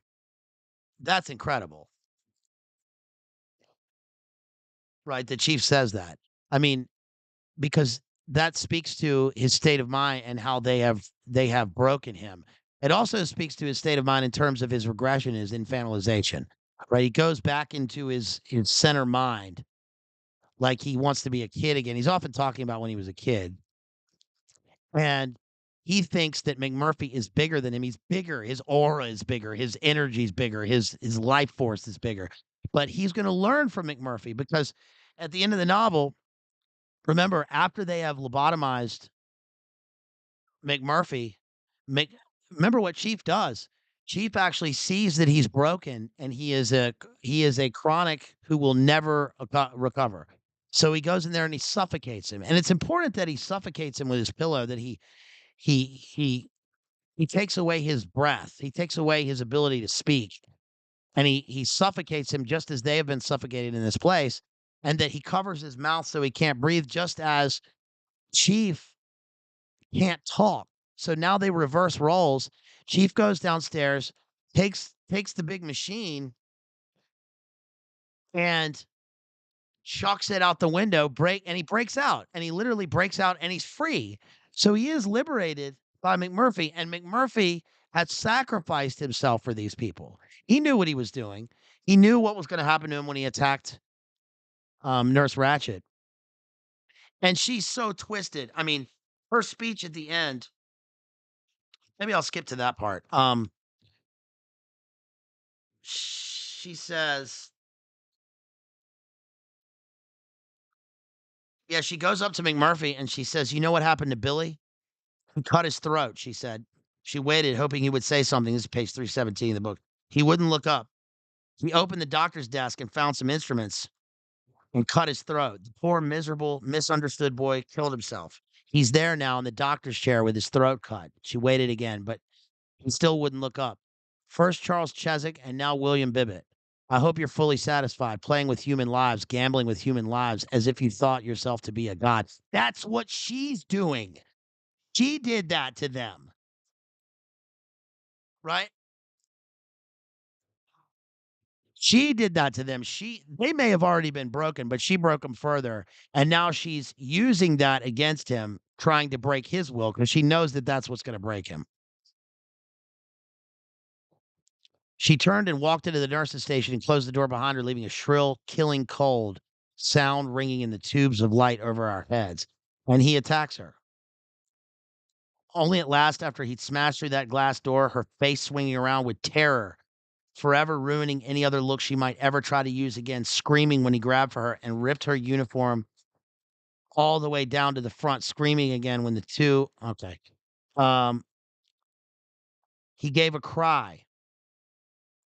that's incredible, right? The chief says that. I mean, because that speaks to his state of mind and how they have broken him. It also speaks to his state of mind in terms of his regression, his infantilization, right? He goes back into his center mind like he wants to be a kid again. He's often talking about when he was a kid, and he thinks that McMurphy is bigger than him. He's bigger. His aura is bigger. His energy is bigger. His life force is bigger. But he's going to learn from McMurphy because at the end of the novel, remember, after they have lobotomized McMurphy, Mc remember what Chief does? Chief actually sees that he's broken and he is a chronic who will never recover. So he goes in there and he suffocates him. And it's important that he suffocates him with his pillow, that he he he takes away his breath. He takes away his ability to speak. And he suffocates him just as they have been suffocated in this place, and that he covers his mouth so he can't breathe, just as Chief can't talk. So now they reverse roles. Chief goes downstairs, takes the big machine and chucks it out the window, and he breaks out. And he literally breaks out and he's free. So he is liberated by McMurphy, and McMurphy had sacrificed himself for these people. He knew what he was doing. He knew what was going to happen to him when he attacked Nurse Ratchet. And she's so twisted. I mean, her speech at the end, maybe I'll skip to that part. She says, yeah, she goes up to McMurphy and she says, "You know what happened to Billy? He cut his throat," she said. She waited, hoping he would say something. This is page 317 of the book. He wouldn't look up. He opened the doctor's desk and found some instruments and cut his throat. The poor, miserable, misunderstood boy killed himself. He's there now in the doctor's chair with his throat cut. She waited again, but he still wouldn't look up. First Charles Cheswick and now William Bibbett. I hope you're fully satisfied playing with human lives, gambling with human lives as if you thought yourself to be a god. That's what she's doing. She did that to them, right? She did that to them. They may have already been broken, but she broke them further. And now she's using that against him, trying to break his will because she knows that that's what's going to break him. She turned and walked into the nurse's station and closed the door behind her, leaving a shrill, killing cold sound ringing in the tubes of light over our heads. And he attacks her. Only at last, after he'd smashed through that glass door, her face swinging around with terror, forever ruining any other look she might ever try to use again, screaming when he grabbed for her and ripped her uniform all the way down to the front, screaming again when the two okay. Um, he gave a cry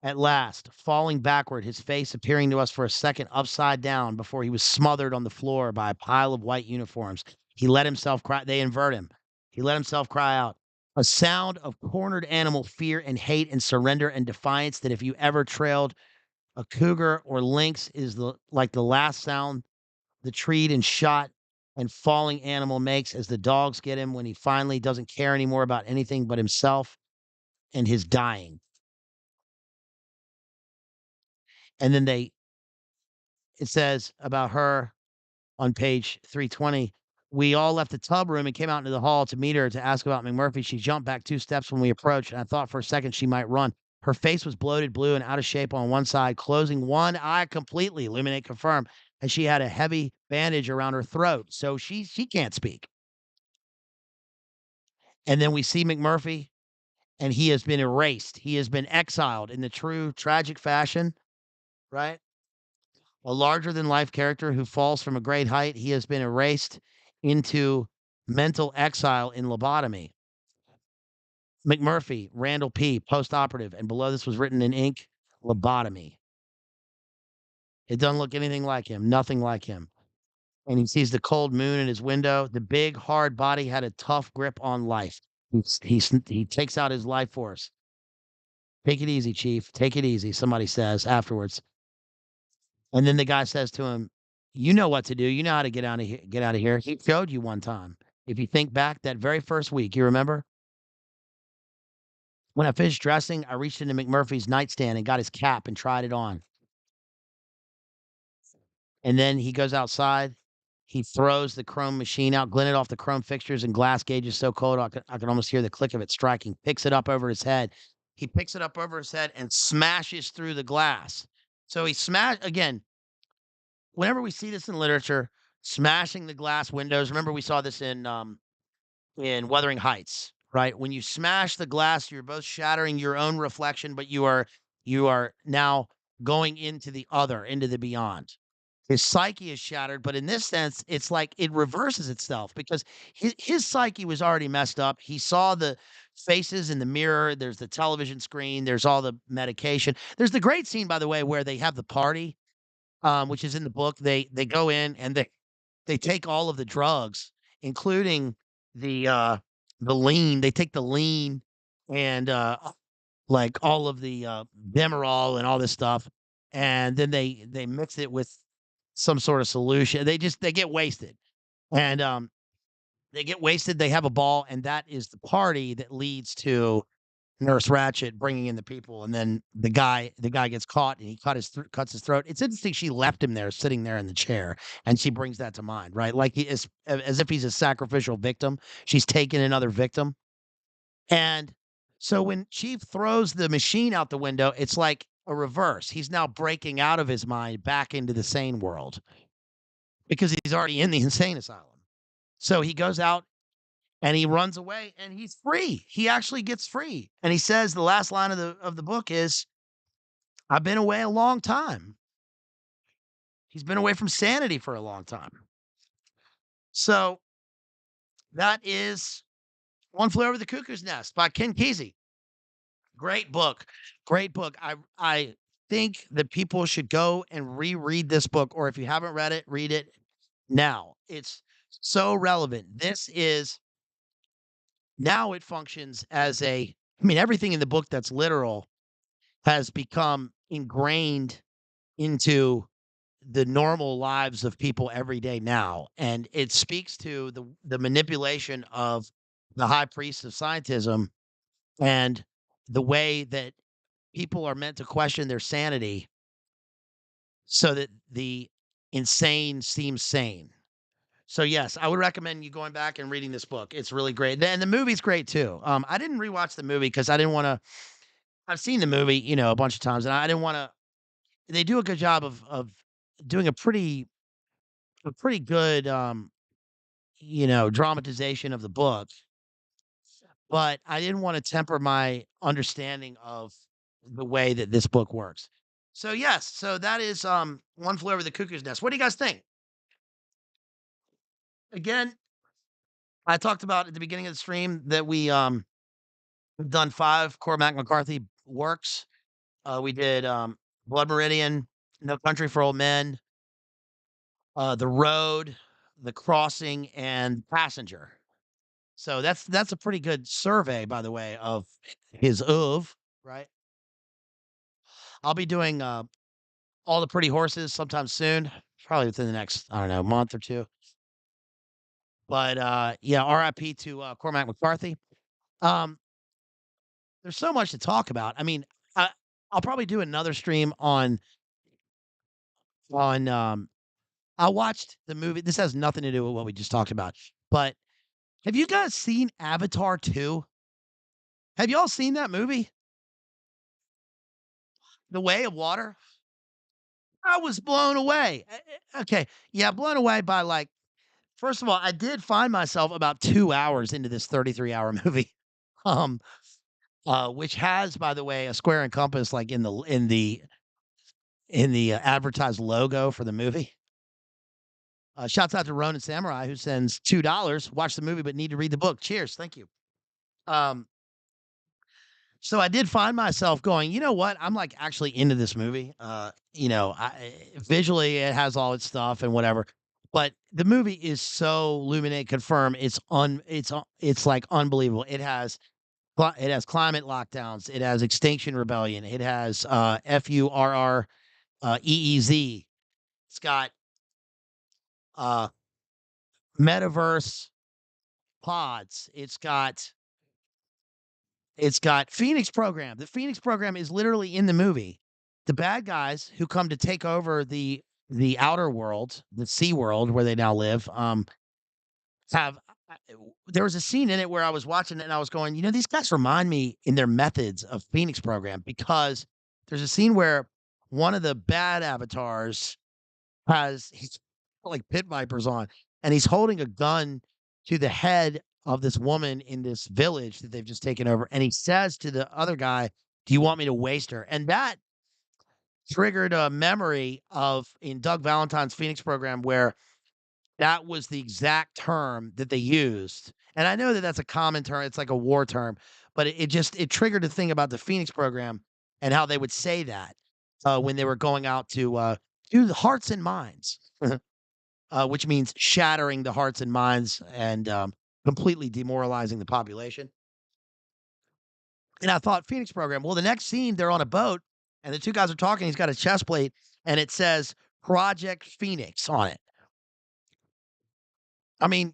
at last, falling backward, his face appearing to us for a second upside down before he was smothered on the floor by a pile of white uniforms. He let himself cry. They invert him. He let himself cry out. A sound of cornered animal fear and hate and surrender and defiance that if you ever trailed a cougar or lynx is like the last sound the treed and shot and falling animal makes as the dogs get him when he finally doesn't care anymore about anything but himself and his dying. And then it says about her on page 320. We all left the tub room and came out into the hall to meet her to ask about McMurphy. She jumped back 2 steps when we approached, and I thought for a second she might run. Her face was bloated blue and out of shape on one side, closing one eye completely, Illuminate confirmed, and she had a heavy bandage around her throat, so she can't speak. And then we see McMurphy, and he has been erased. He has been exiled in the true tragic fashion, right? A larger than life character who falls from a great height, he has been erased into mental exile in lobotomy. McMurphy, Randall P., post-operative, and below this was written in ink, lobotomy. It doesn't look anything like him, nothing like him. And he sees the cold moon in his window. The big, hard body had a tough grip on life. He takes out his life force. Take it easy, chief. Take it easy, somebody says afterwards. And then the guy says to him, "You know what to do. You know how to get out of here. Get out of here." He showed you one time. If you think back that very first week, you remember? When I finished dressing, I reached into McMurphy's nightstand and got his cap and tried it on. And then he goes outside. He throws the chrome machine out, glinted off the chrome fixtures and glass gauges so cold I could almost hear the click of it striking. Picks it up over his head. He picks it up over his head and smashes through the glass. So he smashed again. Whenever we see this in literature, smashing the glass windows. Remember, we saw this in Wuthering Heights, right? When you smash the glass, you're both shattering your own reflection, but you are now going into the other, into the beyond. His psyche is shattered, but in this sense, it's like it reverses itself because his psyche was already messed up. He saw the faces in the mirror. There's the television screen. There's all the medication. There's the great scene, by the way, where they have the party, which is in the book. They go in and they take all of the drugs, including the lean. They take the lean and, like, all of the, Demerol and all this stuff, and then they mix it with some sort of solution. They get wasted, and, they get wasted, they have a ball, and that is the party that leads to Nurse Ratched bringing in the people, and then the guy gets caught, and he cuts his throat. It's interesting she left him there, sitting there in the chair, and she brings that to mind, right? Like he is as if he's a sacrificial victim. She's taken another victim, and so when Chief throws the machine out the window, it's like a reverse. He's now breaking out of his mind back into the sane world because he's already in the insane asylum. So he goes out and he runs away and he's free. He actually gets free. And he says the last line of the book is, "I've been away a long time." He's been away from sanity for a long time. So that is One Flew Over the Cuckoo's Nest by Ken Kesey. Great book. Great book. I think that people should go and reread this book, or if you haven't read it, read it now. It's so relevant. This is now it functions as I mean, everything in the book that's literal has become ingrained into the normal lives of people every day now, and it speaks to the manipulation of the high priest of scientism and the way that people are meant to question their sanity so that the insane seems sane. So yes, I would recommend you going back and reading this book. It's really great. And the movie's great too. I didn't rewatch the movie because I didn't want to. I've seen the movie, a bunch of times, and I didn't want to. They do a good job of doing a pretty good dramatization of the book. but I didn't wanna temper my understanding of the way that this book works. So, yes, so that is, One Flew Over the Cuckoo's Nest. What do you guys think? Again, I talked about at the beginning of the stream that we've done 5 Cormac McCarthy works. We did, Blood Meridian, No Country for Old Men, The Road, The Crossing, and Passenger. So that's a pretty good survey, by the way, of his oeuvre, right? I'll be doing, All the Pretty Horses sometime soon, probably within the next, I don't know, month or 2. But, yeah, RIP to, Cormac McCarthy. Um, there's so much to talk about. I mean, I I'll probably do another stream on, I watched the movie. This has nothing to do with what we just talked about, but have you guys seen Avatar 2? Have y'all seen that movie? The Way of Water? I was blown away. Okay, yeah, blown away by, like, first of all, I did find myself about 2 hours into this 33-hour movie, um, which has, by the way, a square and compass, like, in the advertised logo for the movie. Shouts out to Ronin Samurai who sends $2, watch the movie, but need to read the book. Cheers, thank you. Um, so I did find myself going, "You know what? I'm, like, actually into this movie." Visually, it has all its stuff and whatever, but the movie is so Luminate confirm, it's, like, unbelievable. It has climate lockdowns, it has Extinction Rebellion, it has, FURR, EEZ. It's got, uh, metaverse pods. It's got Phoenix Program. The Phoenix Program is literally in the movie. The bad guys who come to take over the outer world, the sea world where they now live, have there was a scene in it where I was watching it and I was going, these guys remind me in their methods of Phoenix Program because there's a scene where one of the bad avatars he's like pit vipers on, and he's holding a gun to the head of this woman in this village that they've just taken over, and he says to the other guy, "Do you want me to waste her?" And that triggered a memory of in Doug Valentine's Phoenix Program where that was the exact term that they used. And I know that that's a common term, it's like a war term, but it triggered a thing about the Phoenix Program and how they would say that, when they were going out to, do the hearts and minds, which means shattering the hearts and minds and, completely demoralizing the population. And I thought, Phoenix Program, well, the next scene, they're on a boat, and the 2 guys are talking, he's got a chest plate, and it says Project Phoenix on it. I mean,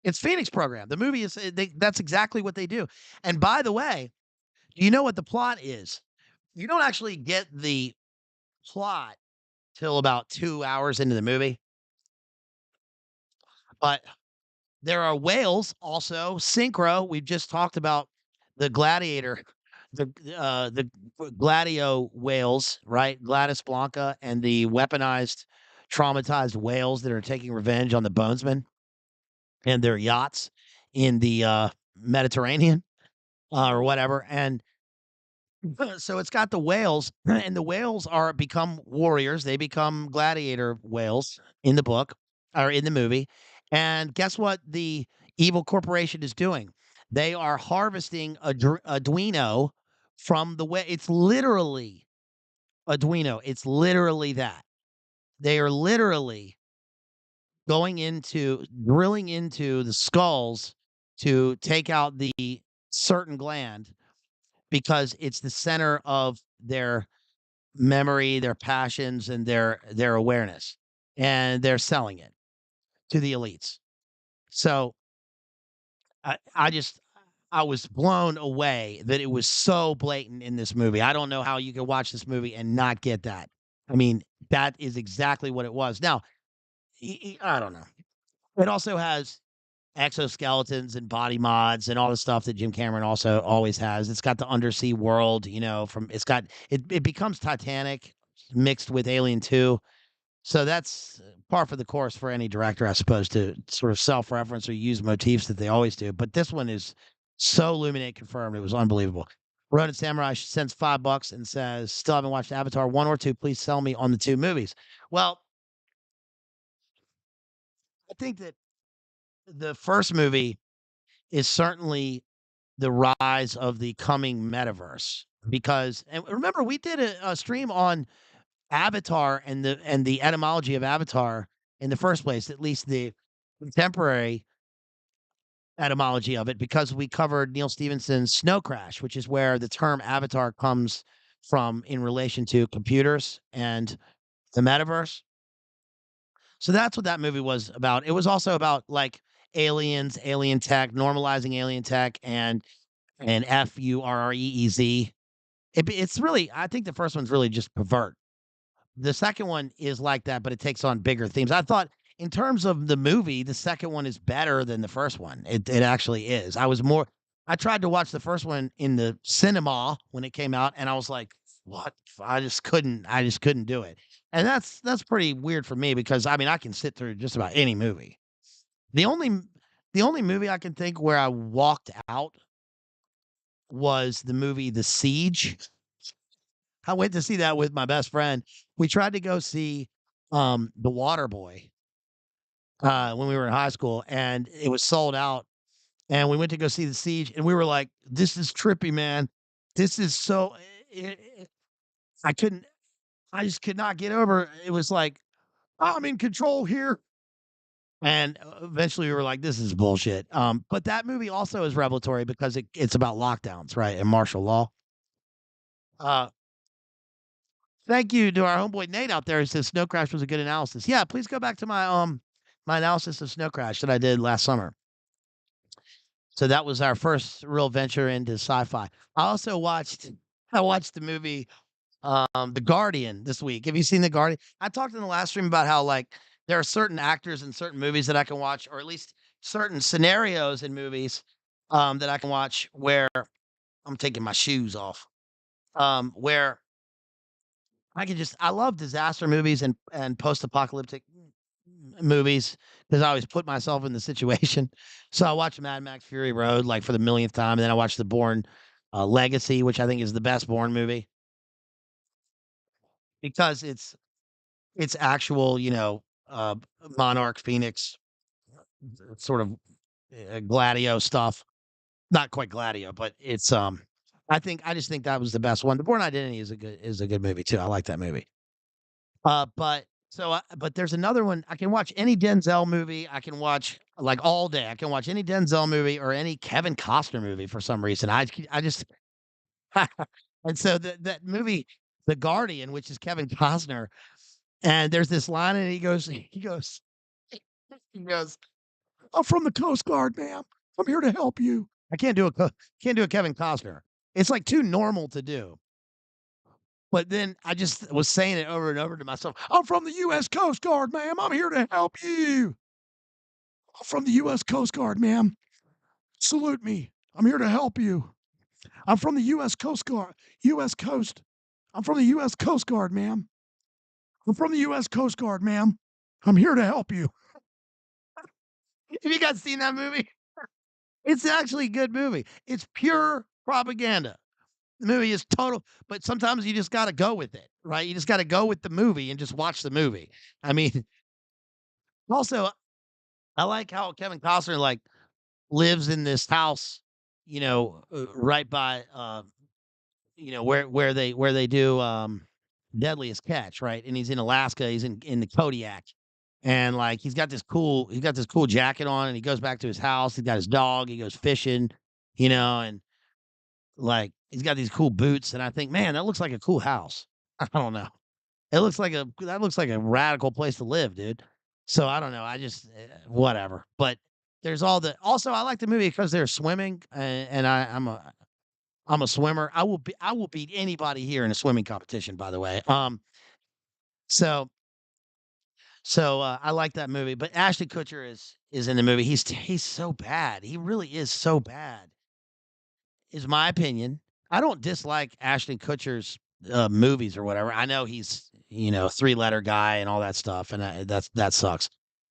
it's Phoenix Program. The movie is that's exactly what they do. And by the way, do you know what the plot is? You don't actually get the plot till about 2 hours into the movie, but there are whales also, synchro. We've just talked about the gladiator, the gladio whales, right? Gladys Blanca and the weaponized, traumatized whales that are taking revenge on the bonesmen and their yachts in the, Mediterranean, or whatever, and so it's got the whales, and the whales are become warriors, they become gladiator whales in the book or in the movie, and guess what the evil corporation is doing? They are harvesting a Duino from the way it's literally a Duino, it's literally that. They are literally drilling into the skulls to take out the certain gland because it's the center of their memory, their passions, and their awareness, and they're selling it to the elites. So I was blown away that it was so blatant in this movie. I don't know how you could watch this movie and not get that. I mean, that is exactly what it was. Now, I don't know. It also has exoskeletons and body mods and all the stuff that Jim Cameron also always has. It's got the undersea world, from it's got it becomes Titanic mixed with Alien 2. So that's par for the course for any director, I suppose, to sort of self-reference or use motifs that they always do. But this one is So Luminate confirmed. It was unbelievable. Ronin Samurai sends $5 and says, "Still haven't watched Avatar 1 or 2. Please sell me on the 2 movies." Well, I think that the first movie is certainly the rise of the coming metaverse because and remember we did a stream on Avatar and the etymology of Avatar in the first place, at least the contemporary etymology of it, because we covered Neil Stephenson's Snow Crash, which is where the term avatar comes from in relation to computers and the metaverse. So that's what that movie was about. It was also about like aliens, alien tech, normalizing alien tech, and FURREEZ. It's really, I think the first one's really just pervert. The second one is like that, but it takes on bigger themes. I thought in terms of the movie, the second one is better than the first one. It actually is. I tried to watch the first one in the cinema when it came out, and I was like, "What?" I just couldn't do it. And that's pretty weird for me because I mean, I can sit through just about any movie. The only the only movie I can think where I walked out was the movie The Siege. I went to see that with my best friend. We tried to go see, The Waterboy, when we were in high school, and it was sold out, and we went to go see The Siege, and we were like, "This is trippy, man. This is so." I couldn't I just could not get over it was like, "I'm in control here." And, eventually we were like, "This is bullshit." But that movie also is revelatory because it's about lockdowns, right, and martial law. Uh Thank you to our homeboy Nate out there who says Snow Crash was a good analysis. Yeah, please go back to my analysis of Snow Crash that I did last summer. So that was our first real venture into sci-fi. I also watched the movie The Guardian this week. Have you seen The Guardian? I talked in the last stream about how like there are certain actors in certain movies that I can watch, or at least certain scenarios in movies that I can watch where I'm taking my shoes off. Where I love disaster movies and post-apocalyptic movies because I always put myself in the situation. So I watched Mad Max Fury Road like for the millionth time, and then I watched The Bourne Legacy, which I think is the best Bourne movie because it's actual, Monarch Phoenix sort of Gladio stuff. Not quite Gladio, but I just think that was the best one. The Bourne Identity is a good movie too. I like that movie. But there's another one. I can watch any Denzel movie. I can watch like all day. I can watch any Denzel movie or any Kevin Costner movie for some reason. I just and so that movie, The Guardian, which is Kevin Costner, and there's this line, and he goes, "I'm from the Coast Guard, ma'am. I'm here to help you." I can't do a Kevin Costner. It's like too normal to do. But then I just was saying it over and over to myself. "I'm from the US Coast Guard, ma'am. I'm here to help you. I'm from the US Coast Guard, ma'am. Salute me. I'm here to help you. I'm from the US Coast Guard. US Coast. I'm from the US Coast Guard, ma'am. I'm from the US Coast Guard, ma'am. I'm here to help you." Have you guys seen that movie? It's actually a good movie. It's pure propaganda. The movie is total, but sometimes you just gotta go with it, right? You just gotta go with the movie and just watch the movie. I mean, also, I like how Kevin Costner, like, lives in this house, right by, where they do, Deadliest Catch, right? And he's in Alaska, he's in the Kodiak, and, like, he's got this cool jacket on, and he goes back to his house, he's got his dog, he goes fishing, and, like, he's got these cool boots, and I think, "Man, that looks like a cool house." I don't know. That looks like a radical place to live, dude. So I don't know. Whatever. But there's all the also I like the movie because they're swimming and I'm a swimmer. I will beat anybody here in a swimming competition, by the way. So I like that movie. But Ashton Kutcher is in the movie. He's so bad. He really is so bad, is my opinion. I don't dislike Ashton Kutcher's movies or whatever. I know he's, three-letter guy and all that stuff, and that sucks.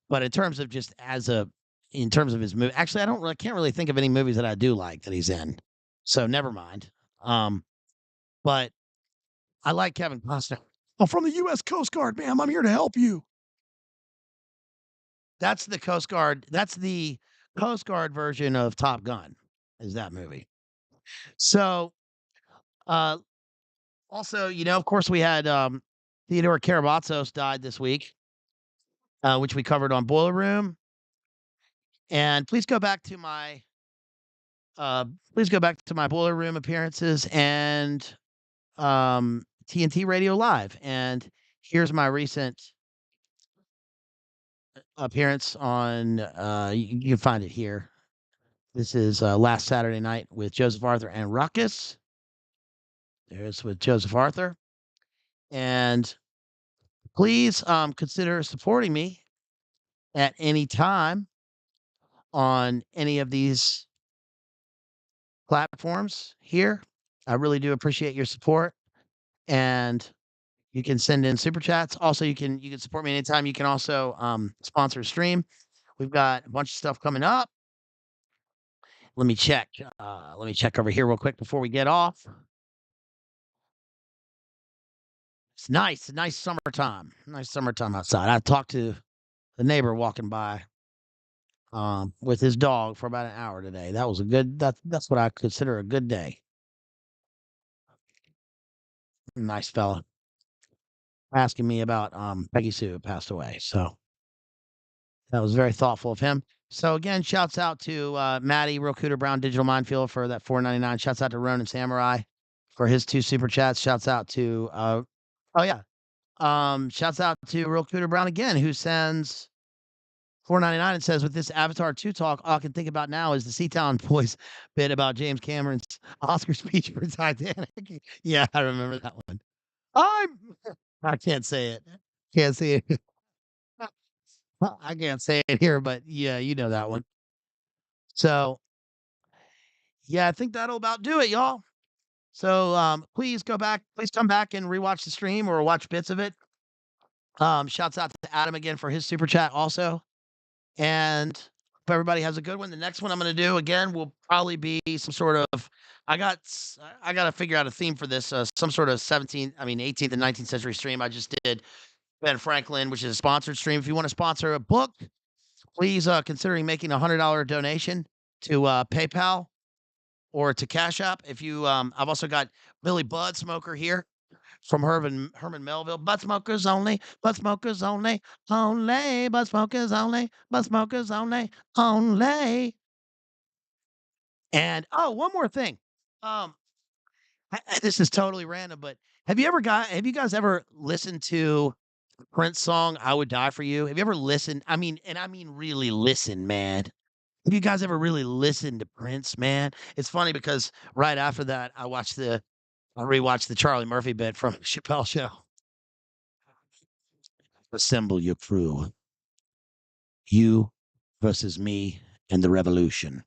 But in terms of just as a in terms of his movie. Actually, I can't really think of any movies that I do like that he's in. So never mind. Um, but I like Kevin Costner. I'm from the U.S. Coast Guard, ma'am. I'm here to help you. That's the Coast Guard. That's the Coast Guard version of Top Gun. Is that movie? So, uh, also, of course, we had Theodore Karabatsos died this week, which we covered on Boiler Room. And uh, please go back to my Boiler Room appearances and TNT Radio Live. And here's my recent appearance on. You can find it here. This is last Saturday night with Joseph Arthur and Ruckus. There's with Joseph Arthur. And please consider supporting me at any time on any of these platforms here. I really do appreciate your support. And you can send in super chats. Also, you can support me anytime. You can also sponsor a stream. We've got a bunch of stuff coming up. Let me check. Let me check over here real quick before we get off. It's nice. Nice summertime. Nice summertime outside. I talked to the neighbor walking by with his dog for about an hour today. That was a good. That's what I consider a good day. Nice fella. Asking me about Peggy Sue who passed away. So that was very thoughtful of him. So again, shouts out to Maddie, Real Cooter Brown, Digital Minefield for that $4.99. Shouts out to Ronan Samurai for his 2 super chats. Shouts out to oh yeah. Shouts out to Real Cooter Brown again, who sends 4.99 and says, with this Avatar 2 talk, all I can think about now is the Seatown Boys bit about James Cameron's Oscar speech for Titanic. Yeah, I remember that one. I'm I can't say it. Can't say it. I can't say it here, but yeah, you know that one. So yeah, I think that'll about do it, y'all. So please come back and rewatch the stream or watch bits of it. Shouts out to Adam again for his super chat also. And hope everybody has a good one. The next one I'm gonna do again will probably be some sort of I gotta figure out a theme for this, some sort of 18th and 19th century stream. I just did Ben Franklin, which is a sponsored stream. If you want to sponsor a book, please considering making $100 donation to PayPal or to Cash App. If you, I've also got Billy Bud Smoker here from Herman Melville. Bud smokers only, bud smokers only, only, bud smokers only, bud smokers only, only. And oh, one more thing. Um, this is totally random, but have you guys ever listened to Prince song "I Would Die for You"? Have you ever listened? I mean really listen, man. Have you guys ever really listened to Prince, man? It's funny because right after that, I rewatched the Charlie Murphy bit from Chappelle Show. Assemble your crew, you versus me and the revolution.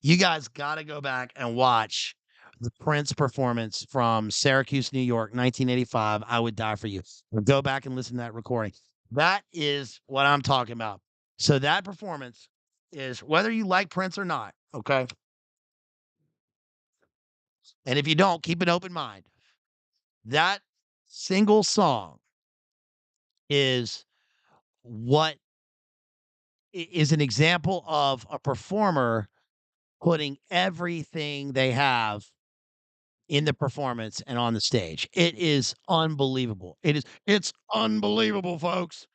You guys got to go back and watch the Prince performance from Syracuse, New York, 1985. I Would Die for You. Or go back and listen to that recording. That is what I'm talking about. So that performance is whether you like Prince or not. Okay. And if you don't, keep an open mind. That single song is what is an example of a performer putting everything they have in the performance and on the stage. It is unbelievable. It's unbelievable, folks.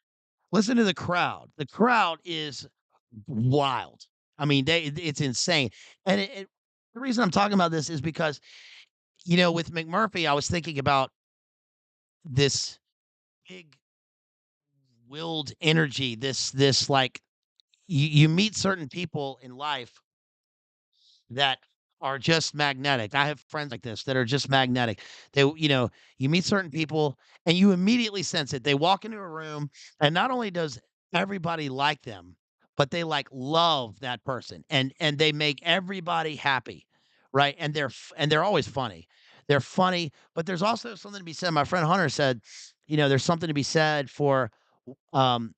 Listen to the crowd. The crowd is wild. I mean, it's insane. And the reason I'm talking about this is because with McMurphy, I was thinking about this big willed energy, this like you meet certain people in life that are just magnetic. I have friends like this that are just magnetic. You meet certain people and you immediately sense it. They walk into a room and not only does everybody like them, but they like love that person and they make everybody happy. Right? And they're always funny. They're funny, but there's also something to be said. My friend Hunter said, there's something to be said for um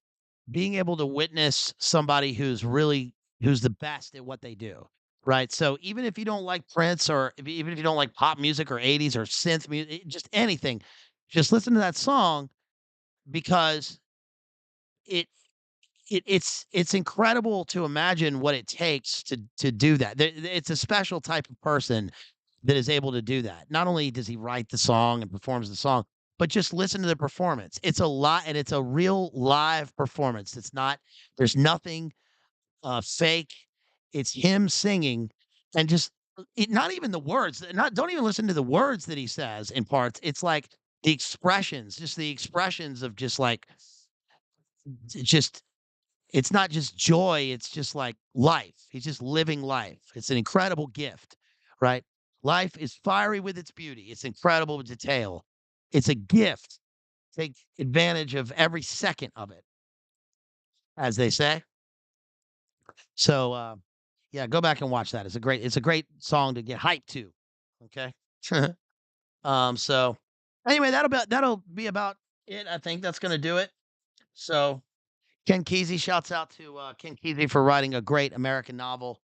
being able to witness somebody who's the best at what they do, right? So even if you don't like Prince or even if you don't like pop music or 80s or synth music, just anything, just listen to that song because it it's incredible to imagine what it takes to do that. It's a special type of person that is able to do that. Not only does he write the song and performs the song, but just listen to the performance. It's a lot, and it's a real live performance. It's not. There's nothing fake. It's him singing, and just not even the words. Not don't even listen to the words that he says in parts. It's like the expressions, just the expressions of just like just it's not just joy, it's just like life. He's just living life. It's an incredible gift, right? Life is fiery with its beauty. It's incredible with detail. It's a gift. Take advantage of every second of it, as they say. So, yeah, go back and watch that. It's a great song to get hyped to. Okay. So anyway, that'll be about it. I think that's gonna do it. So Ken Kesey, shouts out to Ken Kesey for writing a great American novel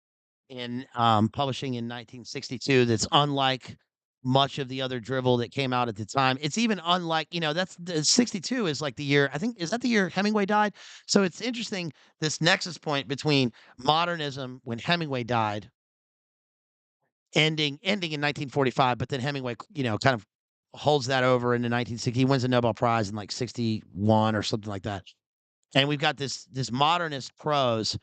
in publishing in 1962 that's unlike much of the other drivel that came out at the time. It's even unlike, that's 62 is like the year, I think, is that the year Hemingway died? So it's interesting, this nexus point between modernism when Hemingway died, ending in 1945, but then Hemingway, kind of holds that over into 1960. He wins the Nobel Prize in like 61 or something like that. And we've got this modernist prose,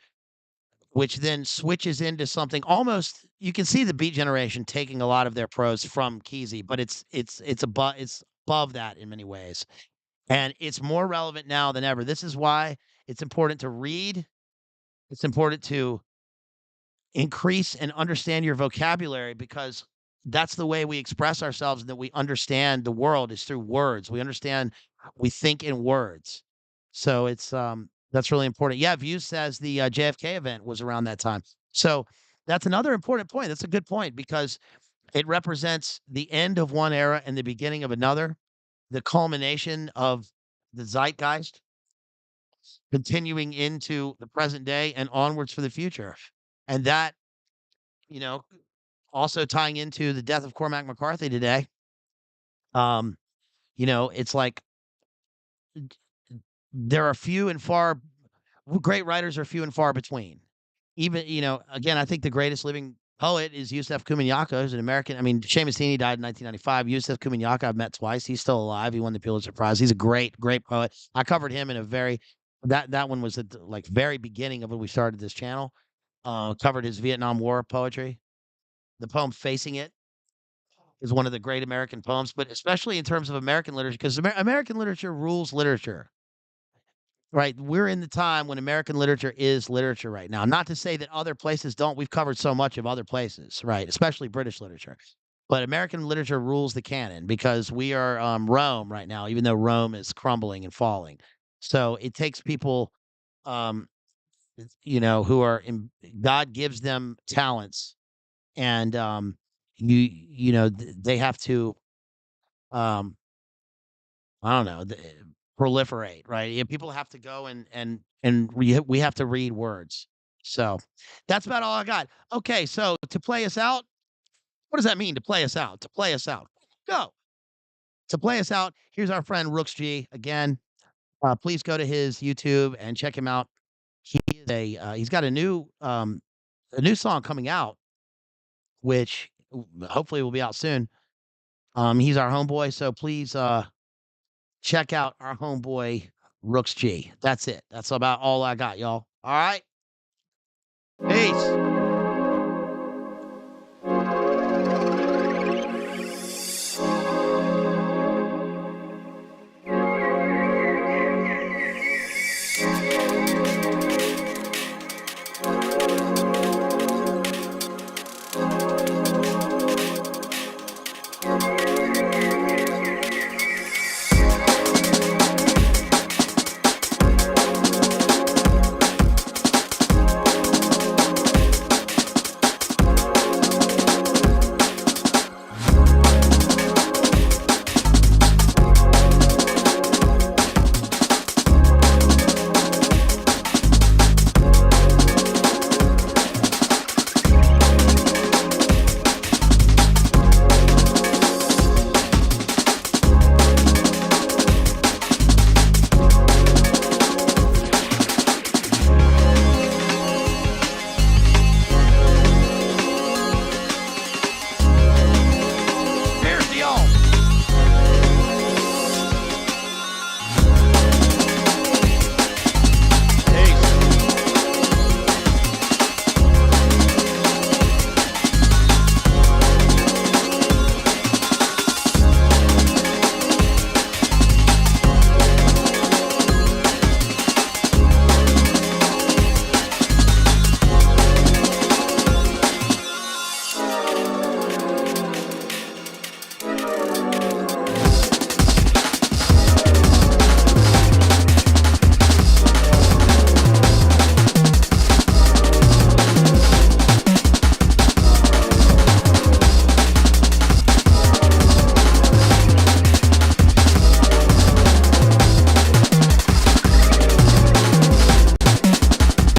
which then switches into something almost, you can see the Beat Generation taking a lot of their prose from Kesey, but it's above that in many ways. And it's more relevant now than ever. This is why it's important to read. It's important to increase and understand your vocabulary, because that's the way we express ourselves and that we understand the world is through words. We think in words. So that's really important. Yeah, View says the JFK event was around that time. So that's another important point. That's a good point because it represents the end of one era and the beginning of another, the culmination of the zeitgeist continuing into the present day and onwards for the future. And that, you know, also tying into the death of Cormac McCarthy today, um, it's like there are few and far great writers are few and far between. Even, again, I think the greatest living poet is Yusef Komunyakaa, who's an American. I mean, Seamus Heaney died in 1995. Yusef Komunyakaa I've met twice. He's still alive. He won the Pulitzer Prize. He's a great, great poet. I covered him in a very that one was at the, like, very beginning of when we started this channel. Covered his Vietnam War poetry. The poem "Facing It" is one of the great American poems, but especially in terms of American literature, because American literature rules literature. Right, we're in the time when American literature is literature right now. Not to say that other places don't. We've covered so much of other places, right? Especially British literature. But American literature rules the canon because we are Rome right now, even though Rome is crumbling and falling. So it takes people, um, who are God gives them talents, and they have to um, I don't know, proliferate, right? Yeah, people have to go and we have to read words. So that's about all I got. Okay, so to play us out, what does that mean to play us out? To play us out. Go. To play us out, here's our friend Rooks G again. Please go to his YouTube and check him out. He's got a new song coming out, which hopefully will be out soon. He's our homeboy, so please check out our homeboy Rooks G. That's it. That's about all I got, y'all. All right. Peace.